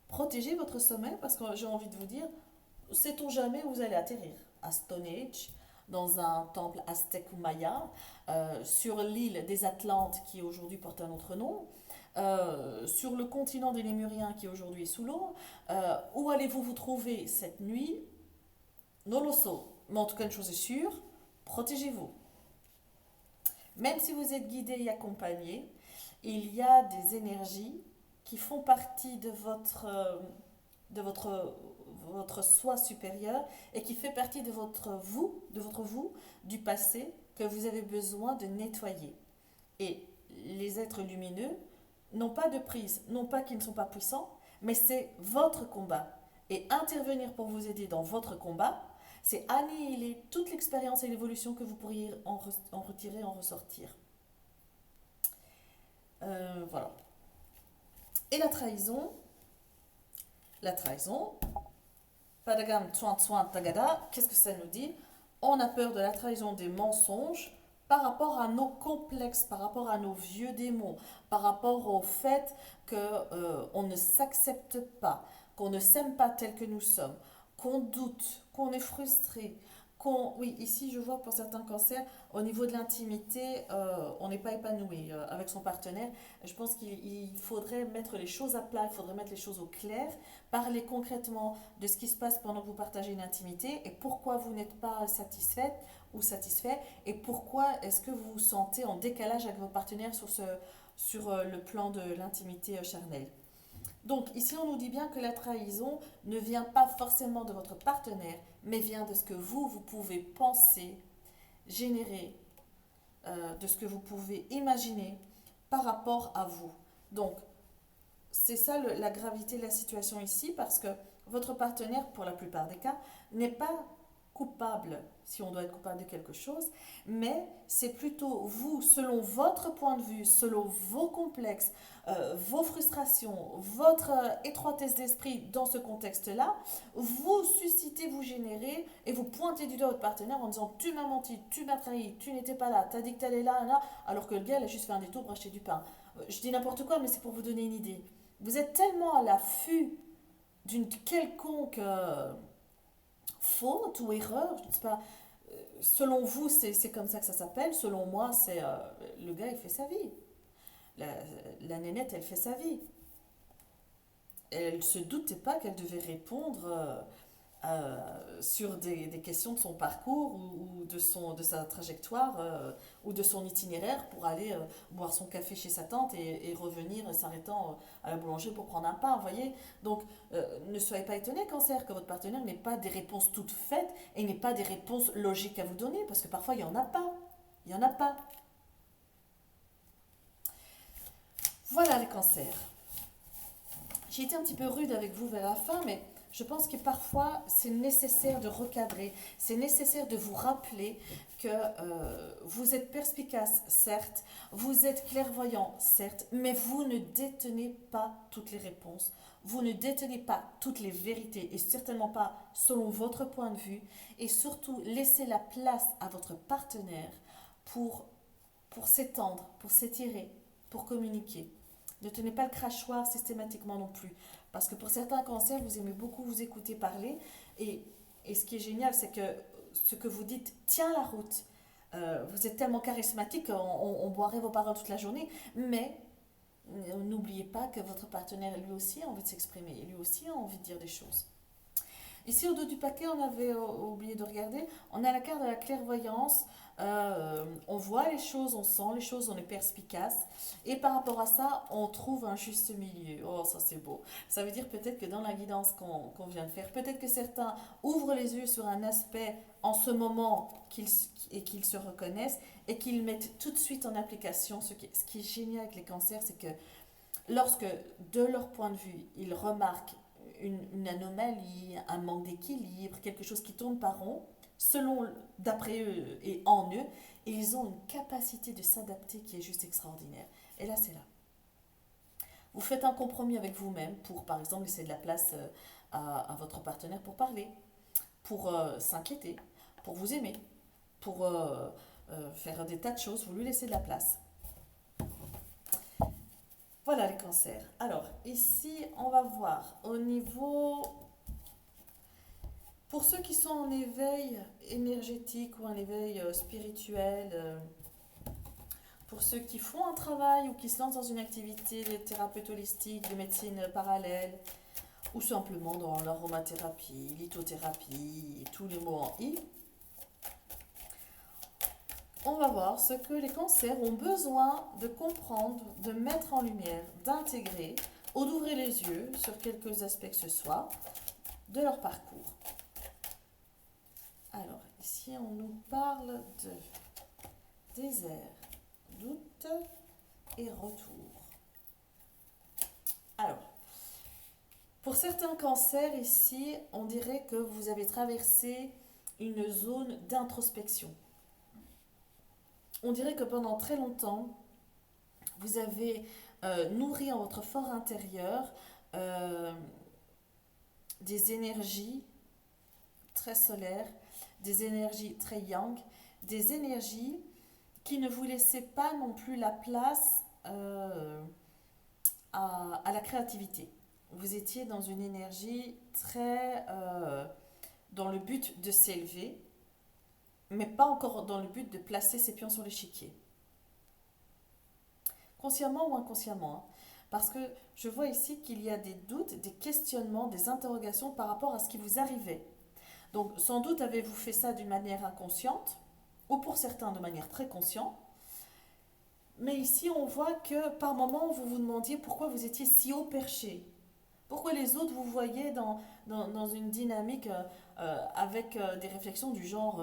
[SPEAKER 1] Protégez votre sommeil parce que j'ai envie de vous dire, sait-on jamais où vous allez atterrir? À Stonehenge, dans un temple aztèque ou maya, sur l'île des Atlantes qui aujourd'hui porte un autre nom, sur le continent des Lémuriens qui aujourd'hui est sous l'eau. Où allez-vous vous trouver cette nuit? Non lo so. Mais en tout cas, une chose est sûre, protégez-vous. Même si vous êtes guidé et accompagné, il y a des énergies qui font partie de votre soi supérieur et qui fait partie de votre vous du passé que vous avez besoin de nettoyer. Et les êtres lumineux n'ont pas de prise, non pas qu'ils ne sont pas puissants, mais c'est votre combat. Et intervenir pour vous aider dans votre combat, c'est annihiler toute l'expérience et l'évolution que vous pourriez en retirer, en ressortir. Voilà. Et la trahison, padagam tsuan tsuan tagada, qu'est-ce que ça nous dit? On a peur de la trahison des mensonges par rapport à nos complexes, par rapport à nos vieux démons, par rapport au fait qu'on ne s'accepte pas, qu'on ne s'aime pas tel que nous sommes, qu'on doute, qu'on est frustré, oui, ici je vois pour certains cancers, au niveau de l'intimité, on n'est pas épanoui avec son partenaire. Je pense qu'il faudrait mettre les choses à plat, il faudrait mettre les choses au clair, parler concrètement de ce qui se passe pendant que vous partagez une intimité et pourquoi vous n'êtes pas satisfaite ou satisfait et pourquoi est-ce que vous vous sentez en décalage avec votre partenaire sur le plan de l'intimité charnelle. Donc ici on nous dit bien que la trahison ne vient pas forcément de votre partenaire, mais vient de ce que vous pouvez penser, générer, de ce que vous pouvez imaginer par rapport à vous. Donc c'est ça la gravité de la situation ici, parce que votre partenaire, pour la plupart des cas, n'est pas coupable, si on doit être coupable de quelque chose, mais c'est plutôt vous, selon votre point de vue, selon vos complexes, vos frustrations, votre étroitesse d'esprit dans ce contexte-là, vous suscitez, vous générez et vous pointez du doigt votre partenaire en disant tu m'as menti, tu m'as trahi, tu n'étais pas là, t'as dit que t'allais là, là, alors que le gars il a juste fait un détour pour acheter du pain. Je dis n'importe quoi, mais c'est pour vous donner une idée. Vous êtes tellement à l'affût d'une quelconque faute ou erreur, je ne sais pas, selon vous c'est comme ça que ça s'appelle, selon moi c'est le gars il fait sa vie, la, la nénette elle fait sa vie. Elle ne se doutait pas qu'elle devait répondre sur des questions de son parcours ou de sa trajectoire ou de son itinéraire pour aller boire son café chez sa tante et revenir s'arrêtant à la boulangerie pour prendre un pain, vous voyez. Donc ne soyez pas étonnés, cancer, que votre partenaire n'ait pas des réponses toutes faites et n'ait pas des réponses logiques à vous donner, parce que parfois il n'y en a pas. Il n'y en a pas. Voilà les cancers. J'ai été un petit peu rude avec vous vers la fin, mais je pense que parfois c'est nécessaire de recadrer, c'est nécessaire de vous rappeler que vous êtes perspicace, certes, vous êtes clairvoyant, certes, mais vous ne détenez pas toutes les réponses, vous ne détenez pas toutes les vérités et certainement pas selon votre point de vue, et surtout laissez la place à votre partenaire pour s'étendre, pour s'étirer, pour communiquer. Ne tenez pas le crachoir systématiquement non plus. Parce que pour certains cancers, vous aimez beaucoup vous écouter parler. Et ce qui est génial, c'est que ce que vous dites tient la route. Vous êtes tellement charismatique qu'on boirait vos paroles toute la journée. Mais n'oubliez pas que votre partenaire, lui aussi, a envie de s'exprimer. Lui aussi a envie de dire des choses. Ici, au dos du paquet, on avait oublié de regarder, on a la carte de la clairvoyance. On voit les choses, on sent les choses, on est perspicace. Et par rapport à ça, on trouve un juste milieu. Oh, ça c'est beau. Ça veut dire peut-être que dans la guidance qu'on vient de faire, peut-être que certains ouvrent les yeux sur un aspect en ce moment et qu'ils se reconnaissent et qu'ils mettent tout de suite en application. Ce qui est génial avec les cancers, c'est que lorsque, de leur point de vue, ils remarquent une anomalie, un manque d'équilibre, quelque chose qui tourne par rond, d'après eux et en eux, et ils ont une capacité de s'adapter qui est juste extraordinaire. Et là, c'est là. Vous faites un compromis avec vous-même pour, par exemple, laisser de la place à votre partenaire pour parler, pour s'inquiéter, pour vous aimer, pour faire des tas de choses, vous lui laissez de la place. Voilà les cancers. Alors, ici, on va voir au niveau... Pour ceux qui sont en éveil énergétique ou en éveil spirituel, pour ceux qui font un travail ou qui se lancent dans une activité de thérapeute holistique, de médecine parallèle, ou simplement dans l'aromathérapie, lithothérapie, et tous les mots en i, on va voir ce que les cancers ont besoin de comprendre, de mettre en lumière, d'intégrer ou d'ouvrir les yeux sur quelques aspects que ce soit de leur parcours. Alors, ici, on nous parle de désert, doute et retour. Alors, pour certains cancers ici, on dirait que vous avez traversé une zone d'introspection. On dirait que pendant très longtemps, vous avez nourri en votre fort intérieur euh, des énergies très solaires, des énergies très yang, des énergies qui ne vous laissaient pas non plus la place à la créativité. Vous étiez dans une énergie très dans le but de s'élever, mais pas encore dans le but de placer ses pions sur l'échiquier. Consciemment ou inconsciemment. Hein. Parce que je vois ici qu'il y a des doutes, des questionnements, des interrogations par rapport à ce qui vous arrivait. Donc sans doute avez-vous fait ça d'une manière inconsciente, ou pour certains de manière très consciente. Mais ici on voit que par moments vous vous demandiez pourquoi vous étiez si haut perché. Pourquoi les autres vous voyaient dans une dynamique avec des réflexions du genre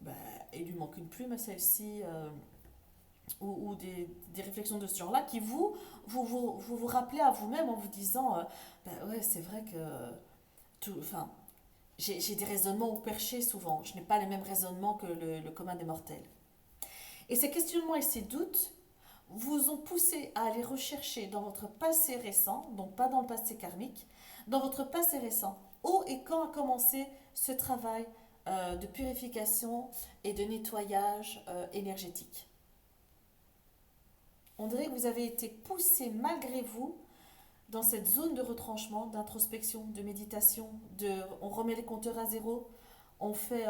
[SPEAKER 1] ben, il lui manque une plume à celle-ci ou des réflexions de ce genre-là qui vous rappelez à vous-même en vous disant ben ouais c'est vrai que enfin j'ai des raisonnements au perché souvent, je n'ai pas les mêmes raisonnements que le commun des mortels. Et ces questionnements et ces doutes vous ont poussé à aller rechercher dans votre passé récent, donc pas dans le passé karmique, dans votre passé récent, où et quand a commencé ce travail de purification et de nettoyage énergétique. On dirait que vous avez été poussé malgré vous dans cette zone de retranchement, d'introspection, de méditation, on remet les compteurs à zéro, on fait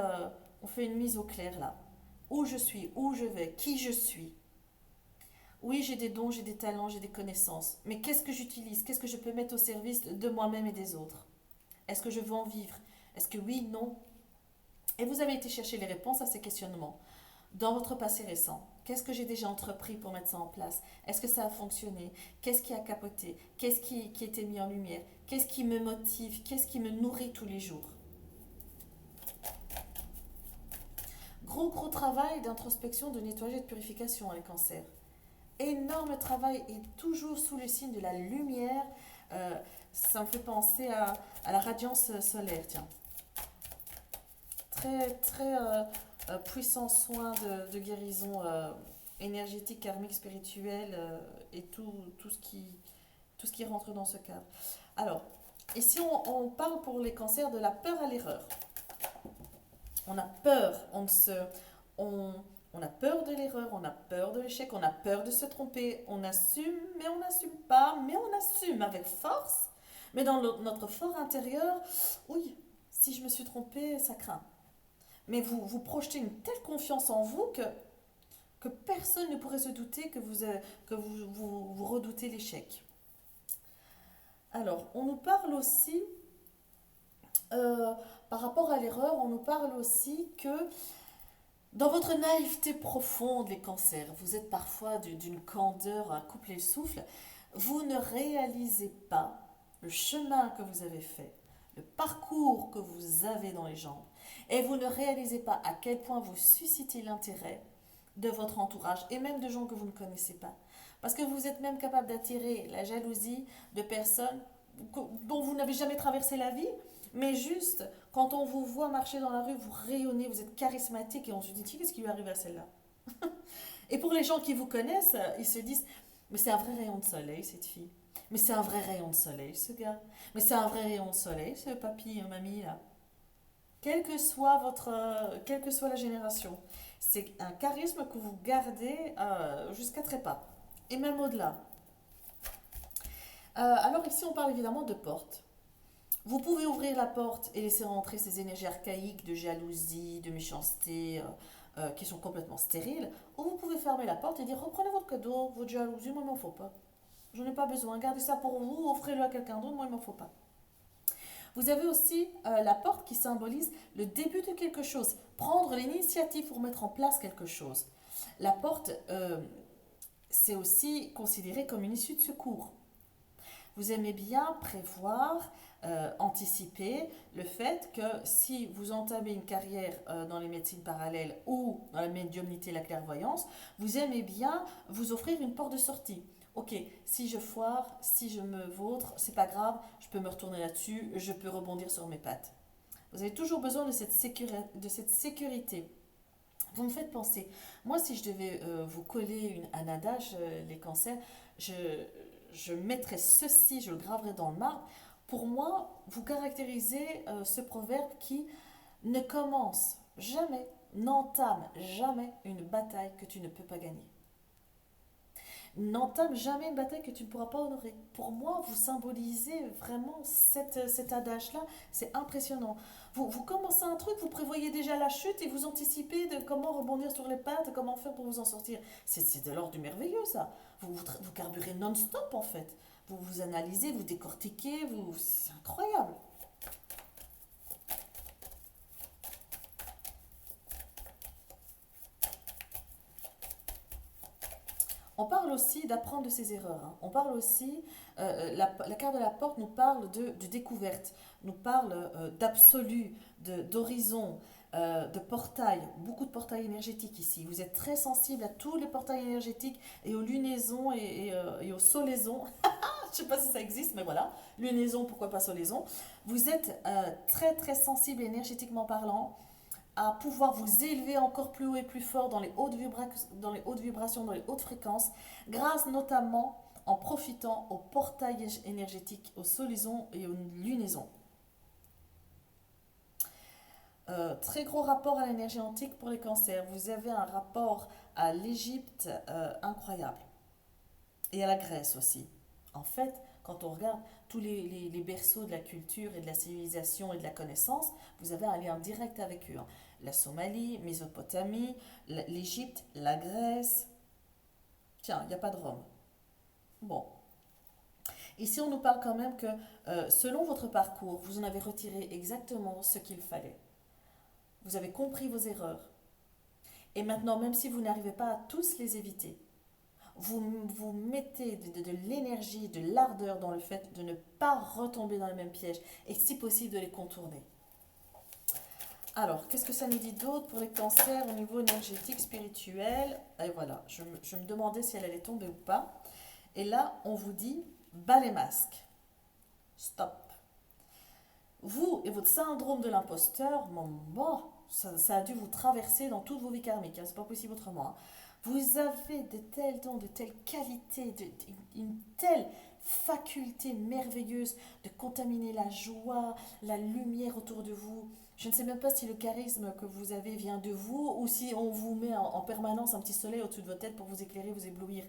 [SPEAKER 1] une mise au clair là. Où je suis, où je vais, qui je suis. Oui, j'ai des dons, j'ai des talents, j'ai des connaissances. Mais qu'est-ce que j'utilise? Qu'est-ce que je peux mettre au service de moi-même et des autres? Est-ce que je veux en vivre? Est-ce que oui, non? Et vous avez été chercher les réponses à ces questionnements dans votre passé récent. Qu'est-ce que j'ai déjà entrepris pour mettre ça en place? Est-ce que ça a fonctionné? Qu'est-ce qui a capoté? Qu'est-ce qui était mis en lumière? Qu'est-ce qui me motive? Qu'est-ce qui me nourrit tous les jours? Gros travail d'introspection, de nettoyage et de purification, les cancers. Énorme travail et toujours sous le signe de la lumière. Ça me fait penser à la radiance solaire, tiens. Très puissant soin de guérison énergétique, karmique, spirituelle et tout ce qui rentre dans ce cadre. Alors, ici on parle pour les cancers de la peur à l'erreur. On a peur, on a peur de l'erreur, on a peur de l'échec, on a peur de se tromper, on assume, mais on n'assume pas, mais on assume avec force. Mais dans notre fort intérieur, oui, si je me suis trompée, ça craint. Mais vous projetez une telle confiance en vous que personne ne pourrait se douter que vous redoutez l'échec. Alors, on nous parle aussi, par rapport à l'erreur, on nous parle aussi que dans votre naïveté profonde, les cancers, vous êtes parfois d'une candeur à coupler le souffle, vous ne réalisez pas le chemin que vous avez fait, le parcours que vous avez dans les jambes, et vous ne réalisez pas à quel point vous suscitez l'intérêt de votre entourage et même de gens que vous ne connaissez pas. Parce que vous êtes même capable d'attirer la jalousie de personnes dont vous n'avez jamais traversé la vie, mais juste quand on vous voit marcher dans la rue, vous rayonnez, vous êtes charismatique et on se dit qu'est-ce qui lui arrive à celle-là? Et pour les gens qui vous connaissent, ils se disent mais c'est un vrai rayon de soleil cette fille. Mais c'est un vrai rayon de soleil ce gars. Mais c'est un vrai rayon de soleil ce papy, mamie là. Quelle que soit la génération, c'est un charisme que vous gardez jusqu'à trépas et même au-delà. Alors ici on parle évidemment de porte. Vous pouvez ouvrir la porte et laisser rentrer ces énergies archaïques de jalousie, de méchanceté, qui sont complètement stériles. Ou vous pouvez fermer la porte et dire reprenez votre cadeau, votre jalousie, moi il m'en faut pas. J'en ai pas besoin, gardez ça pour vous, offrez-le à quelqu'un d'autre, moi il m'en faut pas. Vous avez aussi la porte qui symbolise le début de quelque chose, prendre l'initiative pour mettre en place quelque chose. La porte, c'est aussi considéré comme une issue de secours. Vous aimez bien prévoir, anticiper le fait que si vous entamez une carrière dans les médecines parallèles ou dans la médiumnité, la clairvoyance, vous aimez bien vous offrir une porte de sortie. Ok, si je foire, si je me vautre, c'est pas grave, je peux me retourner là-dessus, je peux rebondir sur mes pattes. Vous avez toujours besoin de cette sécurité. Vous me faites penser, moi si je devais vous coller un adage, les cancers, je, je mettrais ceci, je le graverais dans le marbre. Pour moi, vous caractérisez ce proverbe qui ne commence jamais, n'entame jamais une bataille que tu ne peux pas gagner. N'entame jamais une bataille que tu ne pourras pas honorer. Pour moi, vous symbolisez vraiment cet adage-là. C'est impressionnant. Vous commencez un truc, vous prévoyez déjà la chute et vous anticipez de comment rebondir sur les pattes, comment faire pour vous en sortir. C'est de l'ordre du merveilleux, ça. Vous carburez non-stop, en fait. Vous analysez, vous décortiquez, c'est incroyable. On parle aussi d'apprendre de ses erreurs, hein. On parle aussi, la carte de la porte nous parle de découverte, nous parle d'absolu, d'horizon, de portail, beaucoup de portails énergétiques ici. Vous êtes très sensible à tous les portails énergétiques et aux lunaisons et aux solaisons. Je ne sais pas si ça existe, mais voilà. Lunaison, pourquoi pas solaison. Vous êtes très très sensible énergétiquement parlant à pouvoir vous élever encore plus haut et plus fort dans les dans les hautes vibrations, dans les hautes fréquences, grâce notamment en profitant au portail énergétique, aux solaisons et aux lunaisons. Très gros rapport à l'énergie antique pour les cancers. Vous avez un rapport à l'Égypte incroyable. Et à la Grèce aussi. En fait, quand on regarde tous les berceaux de la culture et de la civilisation et de la connaissance, vous avez un lien direct avec eux, hein. La Somalie, Mésopotamie, l'Égypte, la Grèce. Tiens, il n'y a pas de Rome. Bon. Ici, on nous parle quand même que selon votre parcours, vous en avez retiré exactement ce qu'il fallait. Vous avez compris vos erreurs. Et maintenant, même si vous n'arrivez pas à tous les éviter, vous mettez de l'énergie, de l'ardeur dans le fait de ne pas retomber dans le même piège et si possible de les contourner. Alors, qu'est-ce que ça nous dit d'autre pour les cancers au niveau énergétique, spirituel? Et voilà, je me demandais si elle allait tomber ou pas. Et là, on vous dit, bas les masques. Stop. Vous et votre syndrome de l'imposteur, bon, ça a dû vous traverser dans toutes vos vies karmiques, hein, c'est pas possible autrement, hein. Vous avez de tels dons, de telles qualités, une telle faculté merveilleuse de contaminer la joie, la lumière autour de vous. Je ne sais même pas si le charisme que vous avez vient de vous ou si on vous met en permanence un petit soleil au-dessus de votre tête pour vous éclairer, vous éblouir.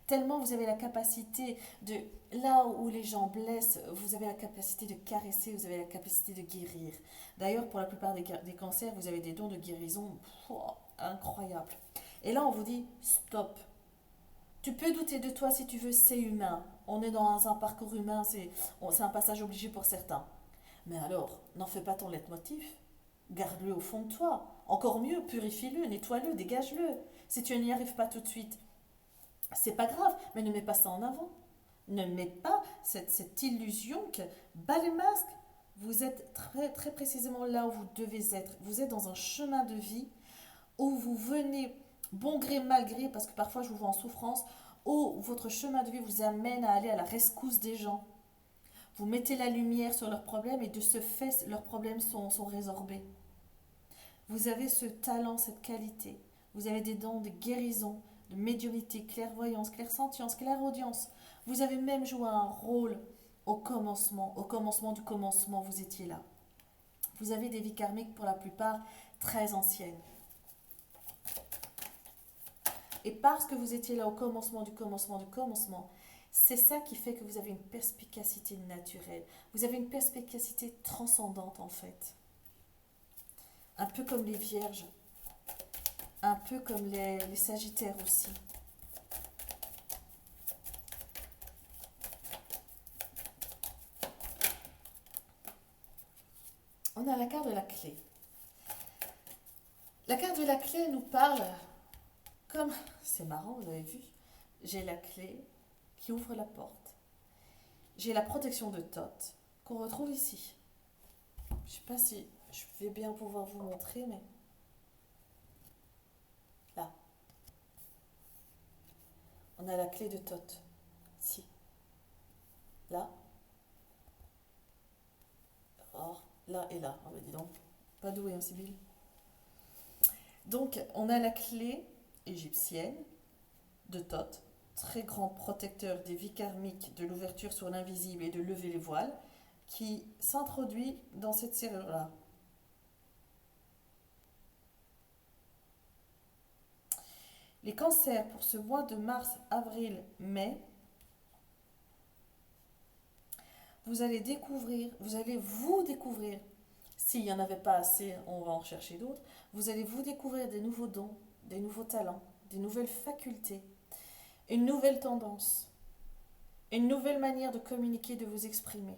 [SPEAKER 1] Tellement vous avez la capacité de, là où les gens blessent, vous avez la capacité de caresser, vous avez la capacité de guérir. D'ailleurs, pour la plupart des cancers, vous avez des dons de guérison incroyables. Et là, on vous dit, stop. Tu peux douter de toi si tu veux, c'est humain. On est dans un parcours humain, c'est un passage obligé pour certains. Mais alors, n'en fais pas ton leitmotiv. Garde-le au fond de toi. Encore mieux, purifie-le, nettoie-le, dégage-le. Si tu n'y arrives pas tout de suite, c'est pas grave, mais ne mets pas ça en avant. Ne mets pas cette illusion que, bas les masques, vous êtes très, très précisément là où vous devez être. Vous êtes dans un chemin de vie où vous venez, bon gré, mal gré, parce que parfois je vous vois en souffrance, où votre chemin de vie vous amène à aller à la rescousse des gens. Vous mettez la lumière sur leurs problèmes et de ce fait, leurs problèmes sont résorbés. Vous avez ce talent, cette qualité. Vous avez des dons de guérison, de médiumnité, clairvoyance, clairsentience, clairaudience. Vous avez même joué un rôle au commencement du commencement, vous étiez là. Vous avez des vies karmiques pour la plupart très anciennes. Et parce que vous étiez là au commencement du commencement du commencement, c'est ça qui fait que vous avez une perspicacité naturelle. Vous avez une perspicacité transcendante en fait. Un peu comme les vierges, un peu comme les sagittaires aussi. on a la carte de la clé. La carte de la clé nous parle comme, c'est marrant, vous avez vu, j'ai la clé qui ouvre la porte. J'ai la protection de Thoth qu'on retrouve ici. Je ne sais pas si je vais bien pouvoir vous montrer, mais là, on a la clé de Thoth. Ici. Là. Oh, là et là. Ah bah dis donc. Pas doué, hein, Sibylle. Donc, on a la clé égyptienne de Thoth, très grand protecteur des vies karmiques, de l'ouverture sur l'invisible et de lever les voiles, qui s'introduit dans cette serrure-là. Les cancers pour ce mois de mars, avril, mai, vous allez vous découvrir, s'il n'y en avait pas assez, on va en chercher d'autres, vous allez vous découvrir des nouveaux dons, des nouveaux talents, des nouvelles facultés, une nouvelle tendance, une nouvelle manière de communiquer, de vous exprimer.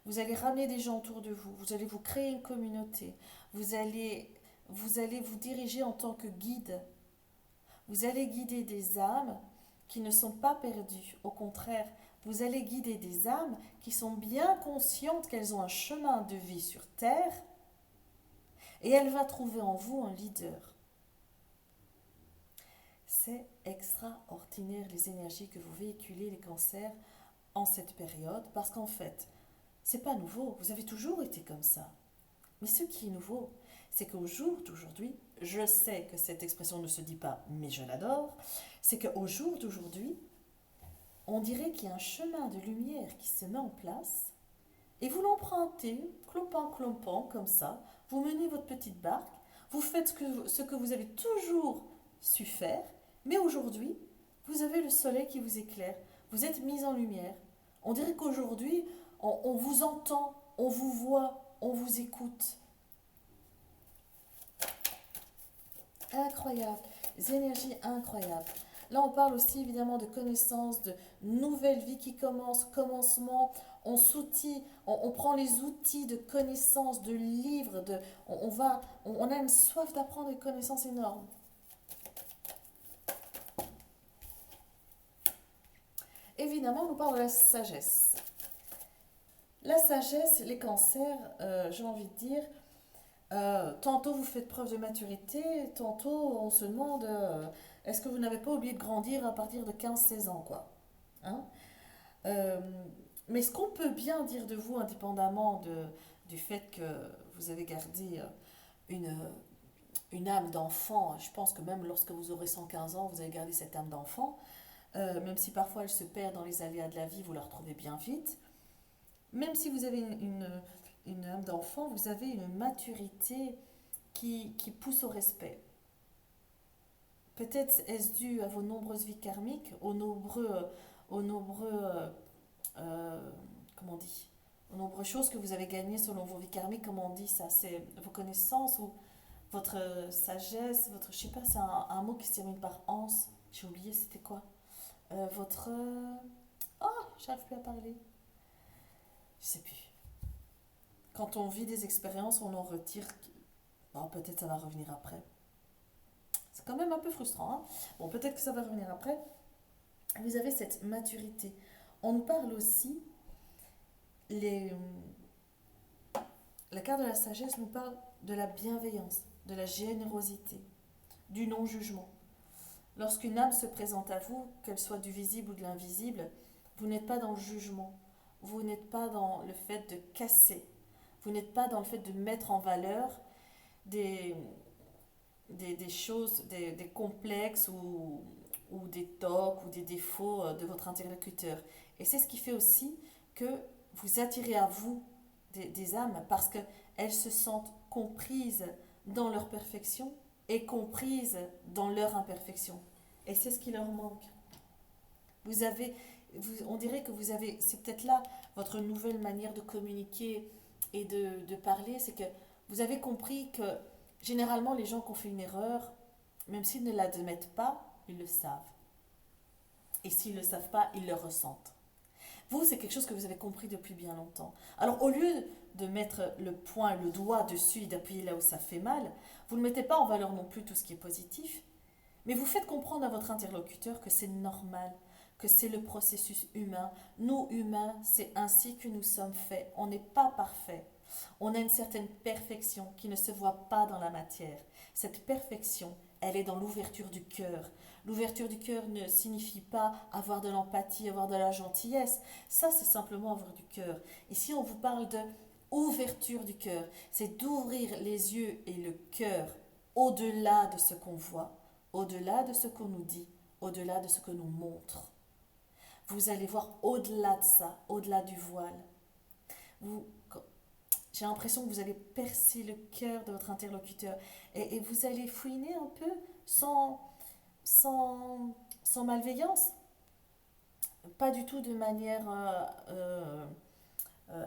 [SPEAKER 1] Vous allez ramener des gens autour de vous, vous allez vous créer une communauté, vous allez vous diriger en tant que guide. Vous allez guider des âmes qui ne sont pas perdues. Au contraire, vous allez guider des âmes qui sont bien conscientes qu'elles ont un chemin de vie sur Terre et elle va trouver en vous un leader. C'est extraordinaire les énergies que vous véhiculez, les cancers, en cette période, parce qu'en fait, c'est pas nouveau, vous avez toujours été comme ça. Mais ce qui est nouveau, c'est qu'au jour d'aujourd'hui, je sais que cette expression ne se dit pas, mais je l'adore, c'est qu'au jour d'aujourd'hui, on dirait qu'il y a un chemin de lumière qui se met en place, et vous l'empruntez, clopin, comme ça, vous menez votre petite barque, vous faites ce que vous avez toujours su faire, mais aujourd'hui, vous avez le soleil qui vous éclaire, vous êtes mis en lumière. On dirait qu'aujourd'hui, on vous entend, on vous voit, on vous écoute. Incroyable, des énergies incroyables. Là, on parle aussi évidemment de connaissances, de nouvelles vies qui commencent, commencement. On s'outille, on prend les outils de connaissances, de livres, on a une soif d'apprendre des connaissances énormes. Évidemment, on nous parle de la sagesse. La sagesse, les cancers, j'ai envie de dire, tantôt vous faites preuve de maturité, tantôt on se demande est-ce que vous n'avez pas oublié de grandir à partir de 15-16 ans, quoi. Hein. Euh, mais ce qu'on peut bien dire de vous, indépendamment du fait que vous avez gardé une, une âme d'enfant, je pense que même lorsque vous aurez 115 ans, vous avez gardé cette âme d'enfant, même si parfois elle se perd dans les aléas de la vie, vous la retrouvez bien vite. Même si vous avez une âme d'enfant, vous avez une maturité qui pousse au respect. Peut-être est-ce dû à vos nombreuses vies karmiques, comment on dit, aux nombreuses choses que vous avez gagnées selon vos vies karmiques, comment on dit ça, c'est vos connaissances ou votre sagesse, je sais pas, c'est un mot qui se termine par ans, j'ai oublié c'était quoi, j'arrive plus à parler, je sais plus. Quand on vit des expériences, on en retire, bon, peut-être ça va revenir après. C'est quand même un peu frustrant, hein. Bon, peut-être que ça va revenir après. Vous avez cette maturité. On nous parle aussi, la carte de la sagesse nous parle de la bienveillance, de la générosité, du non-jugement. Lorsqu'une âme se présente à vous, qu'elle soit du visible ou de l'invisible, vous n'êtes pas dans le jugement, vous n'êtes pas dans le fait de casser, vous n'êtes pas dans le fait de mettre en valeur des choses, des complexes ou des tocs ou des défauts de votre interlocuteur. Et c'est ce qui fait aussi que vous attirez à vous des âmes parce qu'elles se sentent comprises dans leur perfection et comprises dans leur imperfection. Et c'est ce qui leur manque. On dirait que vous avez, c'est peut-être là votre nouvelle manière de communiquer et de parler, c'est que vous avez compris que généralement les gens qui ont fait une erreur, même s'ils ne l'admettent pas, ils le savent. Et s'ils ne le savent pas, ils le ressentent. Vous, c'est quelque chose que vous avez compris depuis bien longtemps. Alors, au lieu de mettre le poing, le doigt dessus et d'appuyer là où ça fait mal, vous ne mettez pas en valeur non plus tout ce qui est positif, mais vous faites comprendre à votre interlocuteur que c'est normal, que c'est le processus humain. Nous, humains, c'est ainsi que nous sommes faits. On n'est pas parfait. On a une certaine perfection qui ne se voit pas dans la matière. Cette perfection, elle est dans l'ouverture du cœur. L'ouverture du cœur ne signifie pas avoir de l'empathie, avoir de la gentillesse. Ça, c'est simplement avoir du cœur. Ici, on vous parle de ouverture du cœur. C'est d'ouvrir les yeux et le cœur au-delà de ce qu'on voit, au-delà de ce qu'on nous dit, au-delà de ce que nous montre. Vous allez voir au-delà de ça, au-delà du voile. Vous, j'ai l'impression que vous allez percer le cœur de votre interlocuteur et vous allez fouiner un peu sans malveillance, pas du tout de manière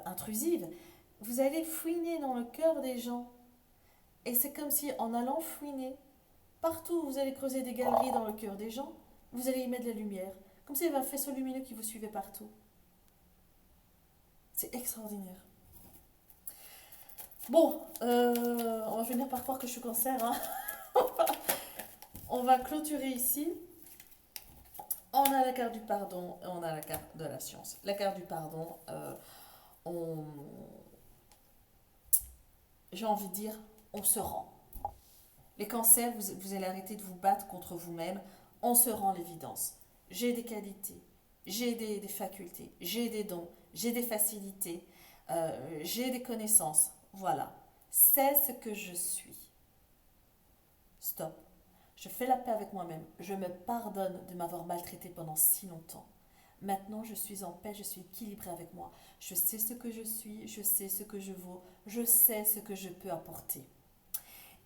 [SPEAKER 1] intrusive. Vous allez fouiner dans le cœur des gens et c'est comme si en allant fouiner, partout où vous allez creuser des galeries dans le cœur des gens, vous allez y mettre de la lumière. Comme s'il y avait un faisceau lumineux qui vous suivait partout. C'est extraordinaire. Bon, on va finir par croire que je suis cancer. Hein. On va clôturer ici. On a la carte du pardon et on a la carte de la science. La carte du pardon, on... j'ai envie de dire, on se rend. Les cancers, vous allez arrêter de vous battre contre vous-même. On se rend l'évidence. J'ai des qualités, j'ai des facultés, j'ai des dons, j'ai des facilités, j'ai des connaissances. Voilà. C'est ce que je suis. Stop. Je fais la paix avec moi-même. Je me pardonne de m'avoir maltraité pendant si longtemps. Maintenant, je suis en paix, je suis équilibrée avec moi. Je sais ce que je suis, je sais ce que je vaux, je sais ce que je peux apporter.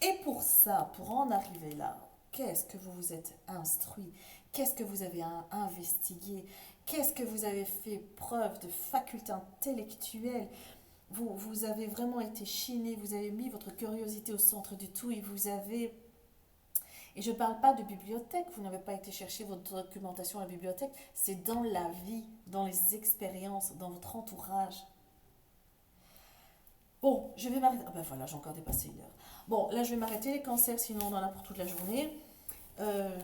[SPEAKER 1] Et pour ça, pour en arriver là, qu'est-ce que vous vous êtes instruit? Qu'est-ce que vous avez investigué? Qu'est-ce que vous avez fait preuve de faculté intellectuelle? Vous avez vraiment été chiné, vous avez mis votre curiosité au centre du tout et vous avez... Et je ne parle pas de bibliothèque, vous n'avez pas été chercher votre documentation à la bibliothèque, c'est dans la vie, dans les expériences, dans votre entourage. Bon, je vais m'arrêter. Ah ben voilà, j'ai encore dépassé une heure. Bon, là je vais m'arrêter les cancers, sinon on en a pour toute la journée.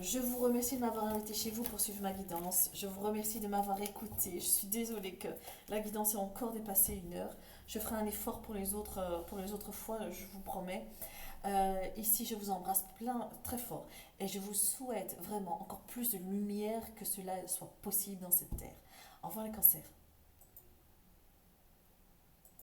[SPEAKER 1] Je vous remercie de m'avoir invité chez vous pour suivre ma guidance. Je vous remercie de m'avoir écouté. Je suis désolée que la guidance ait encore dépassé une heure. Je ferai un effort pour les autres fois, je vous promets. Ici, je vous embrasse plein, très fort. Et je vous souhaite vraiment encore plus de lumière que cela soit possible dans cette terre. Au revoir les cancers.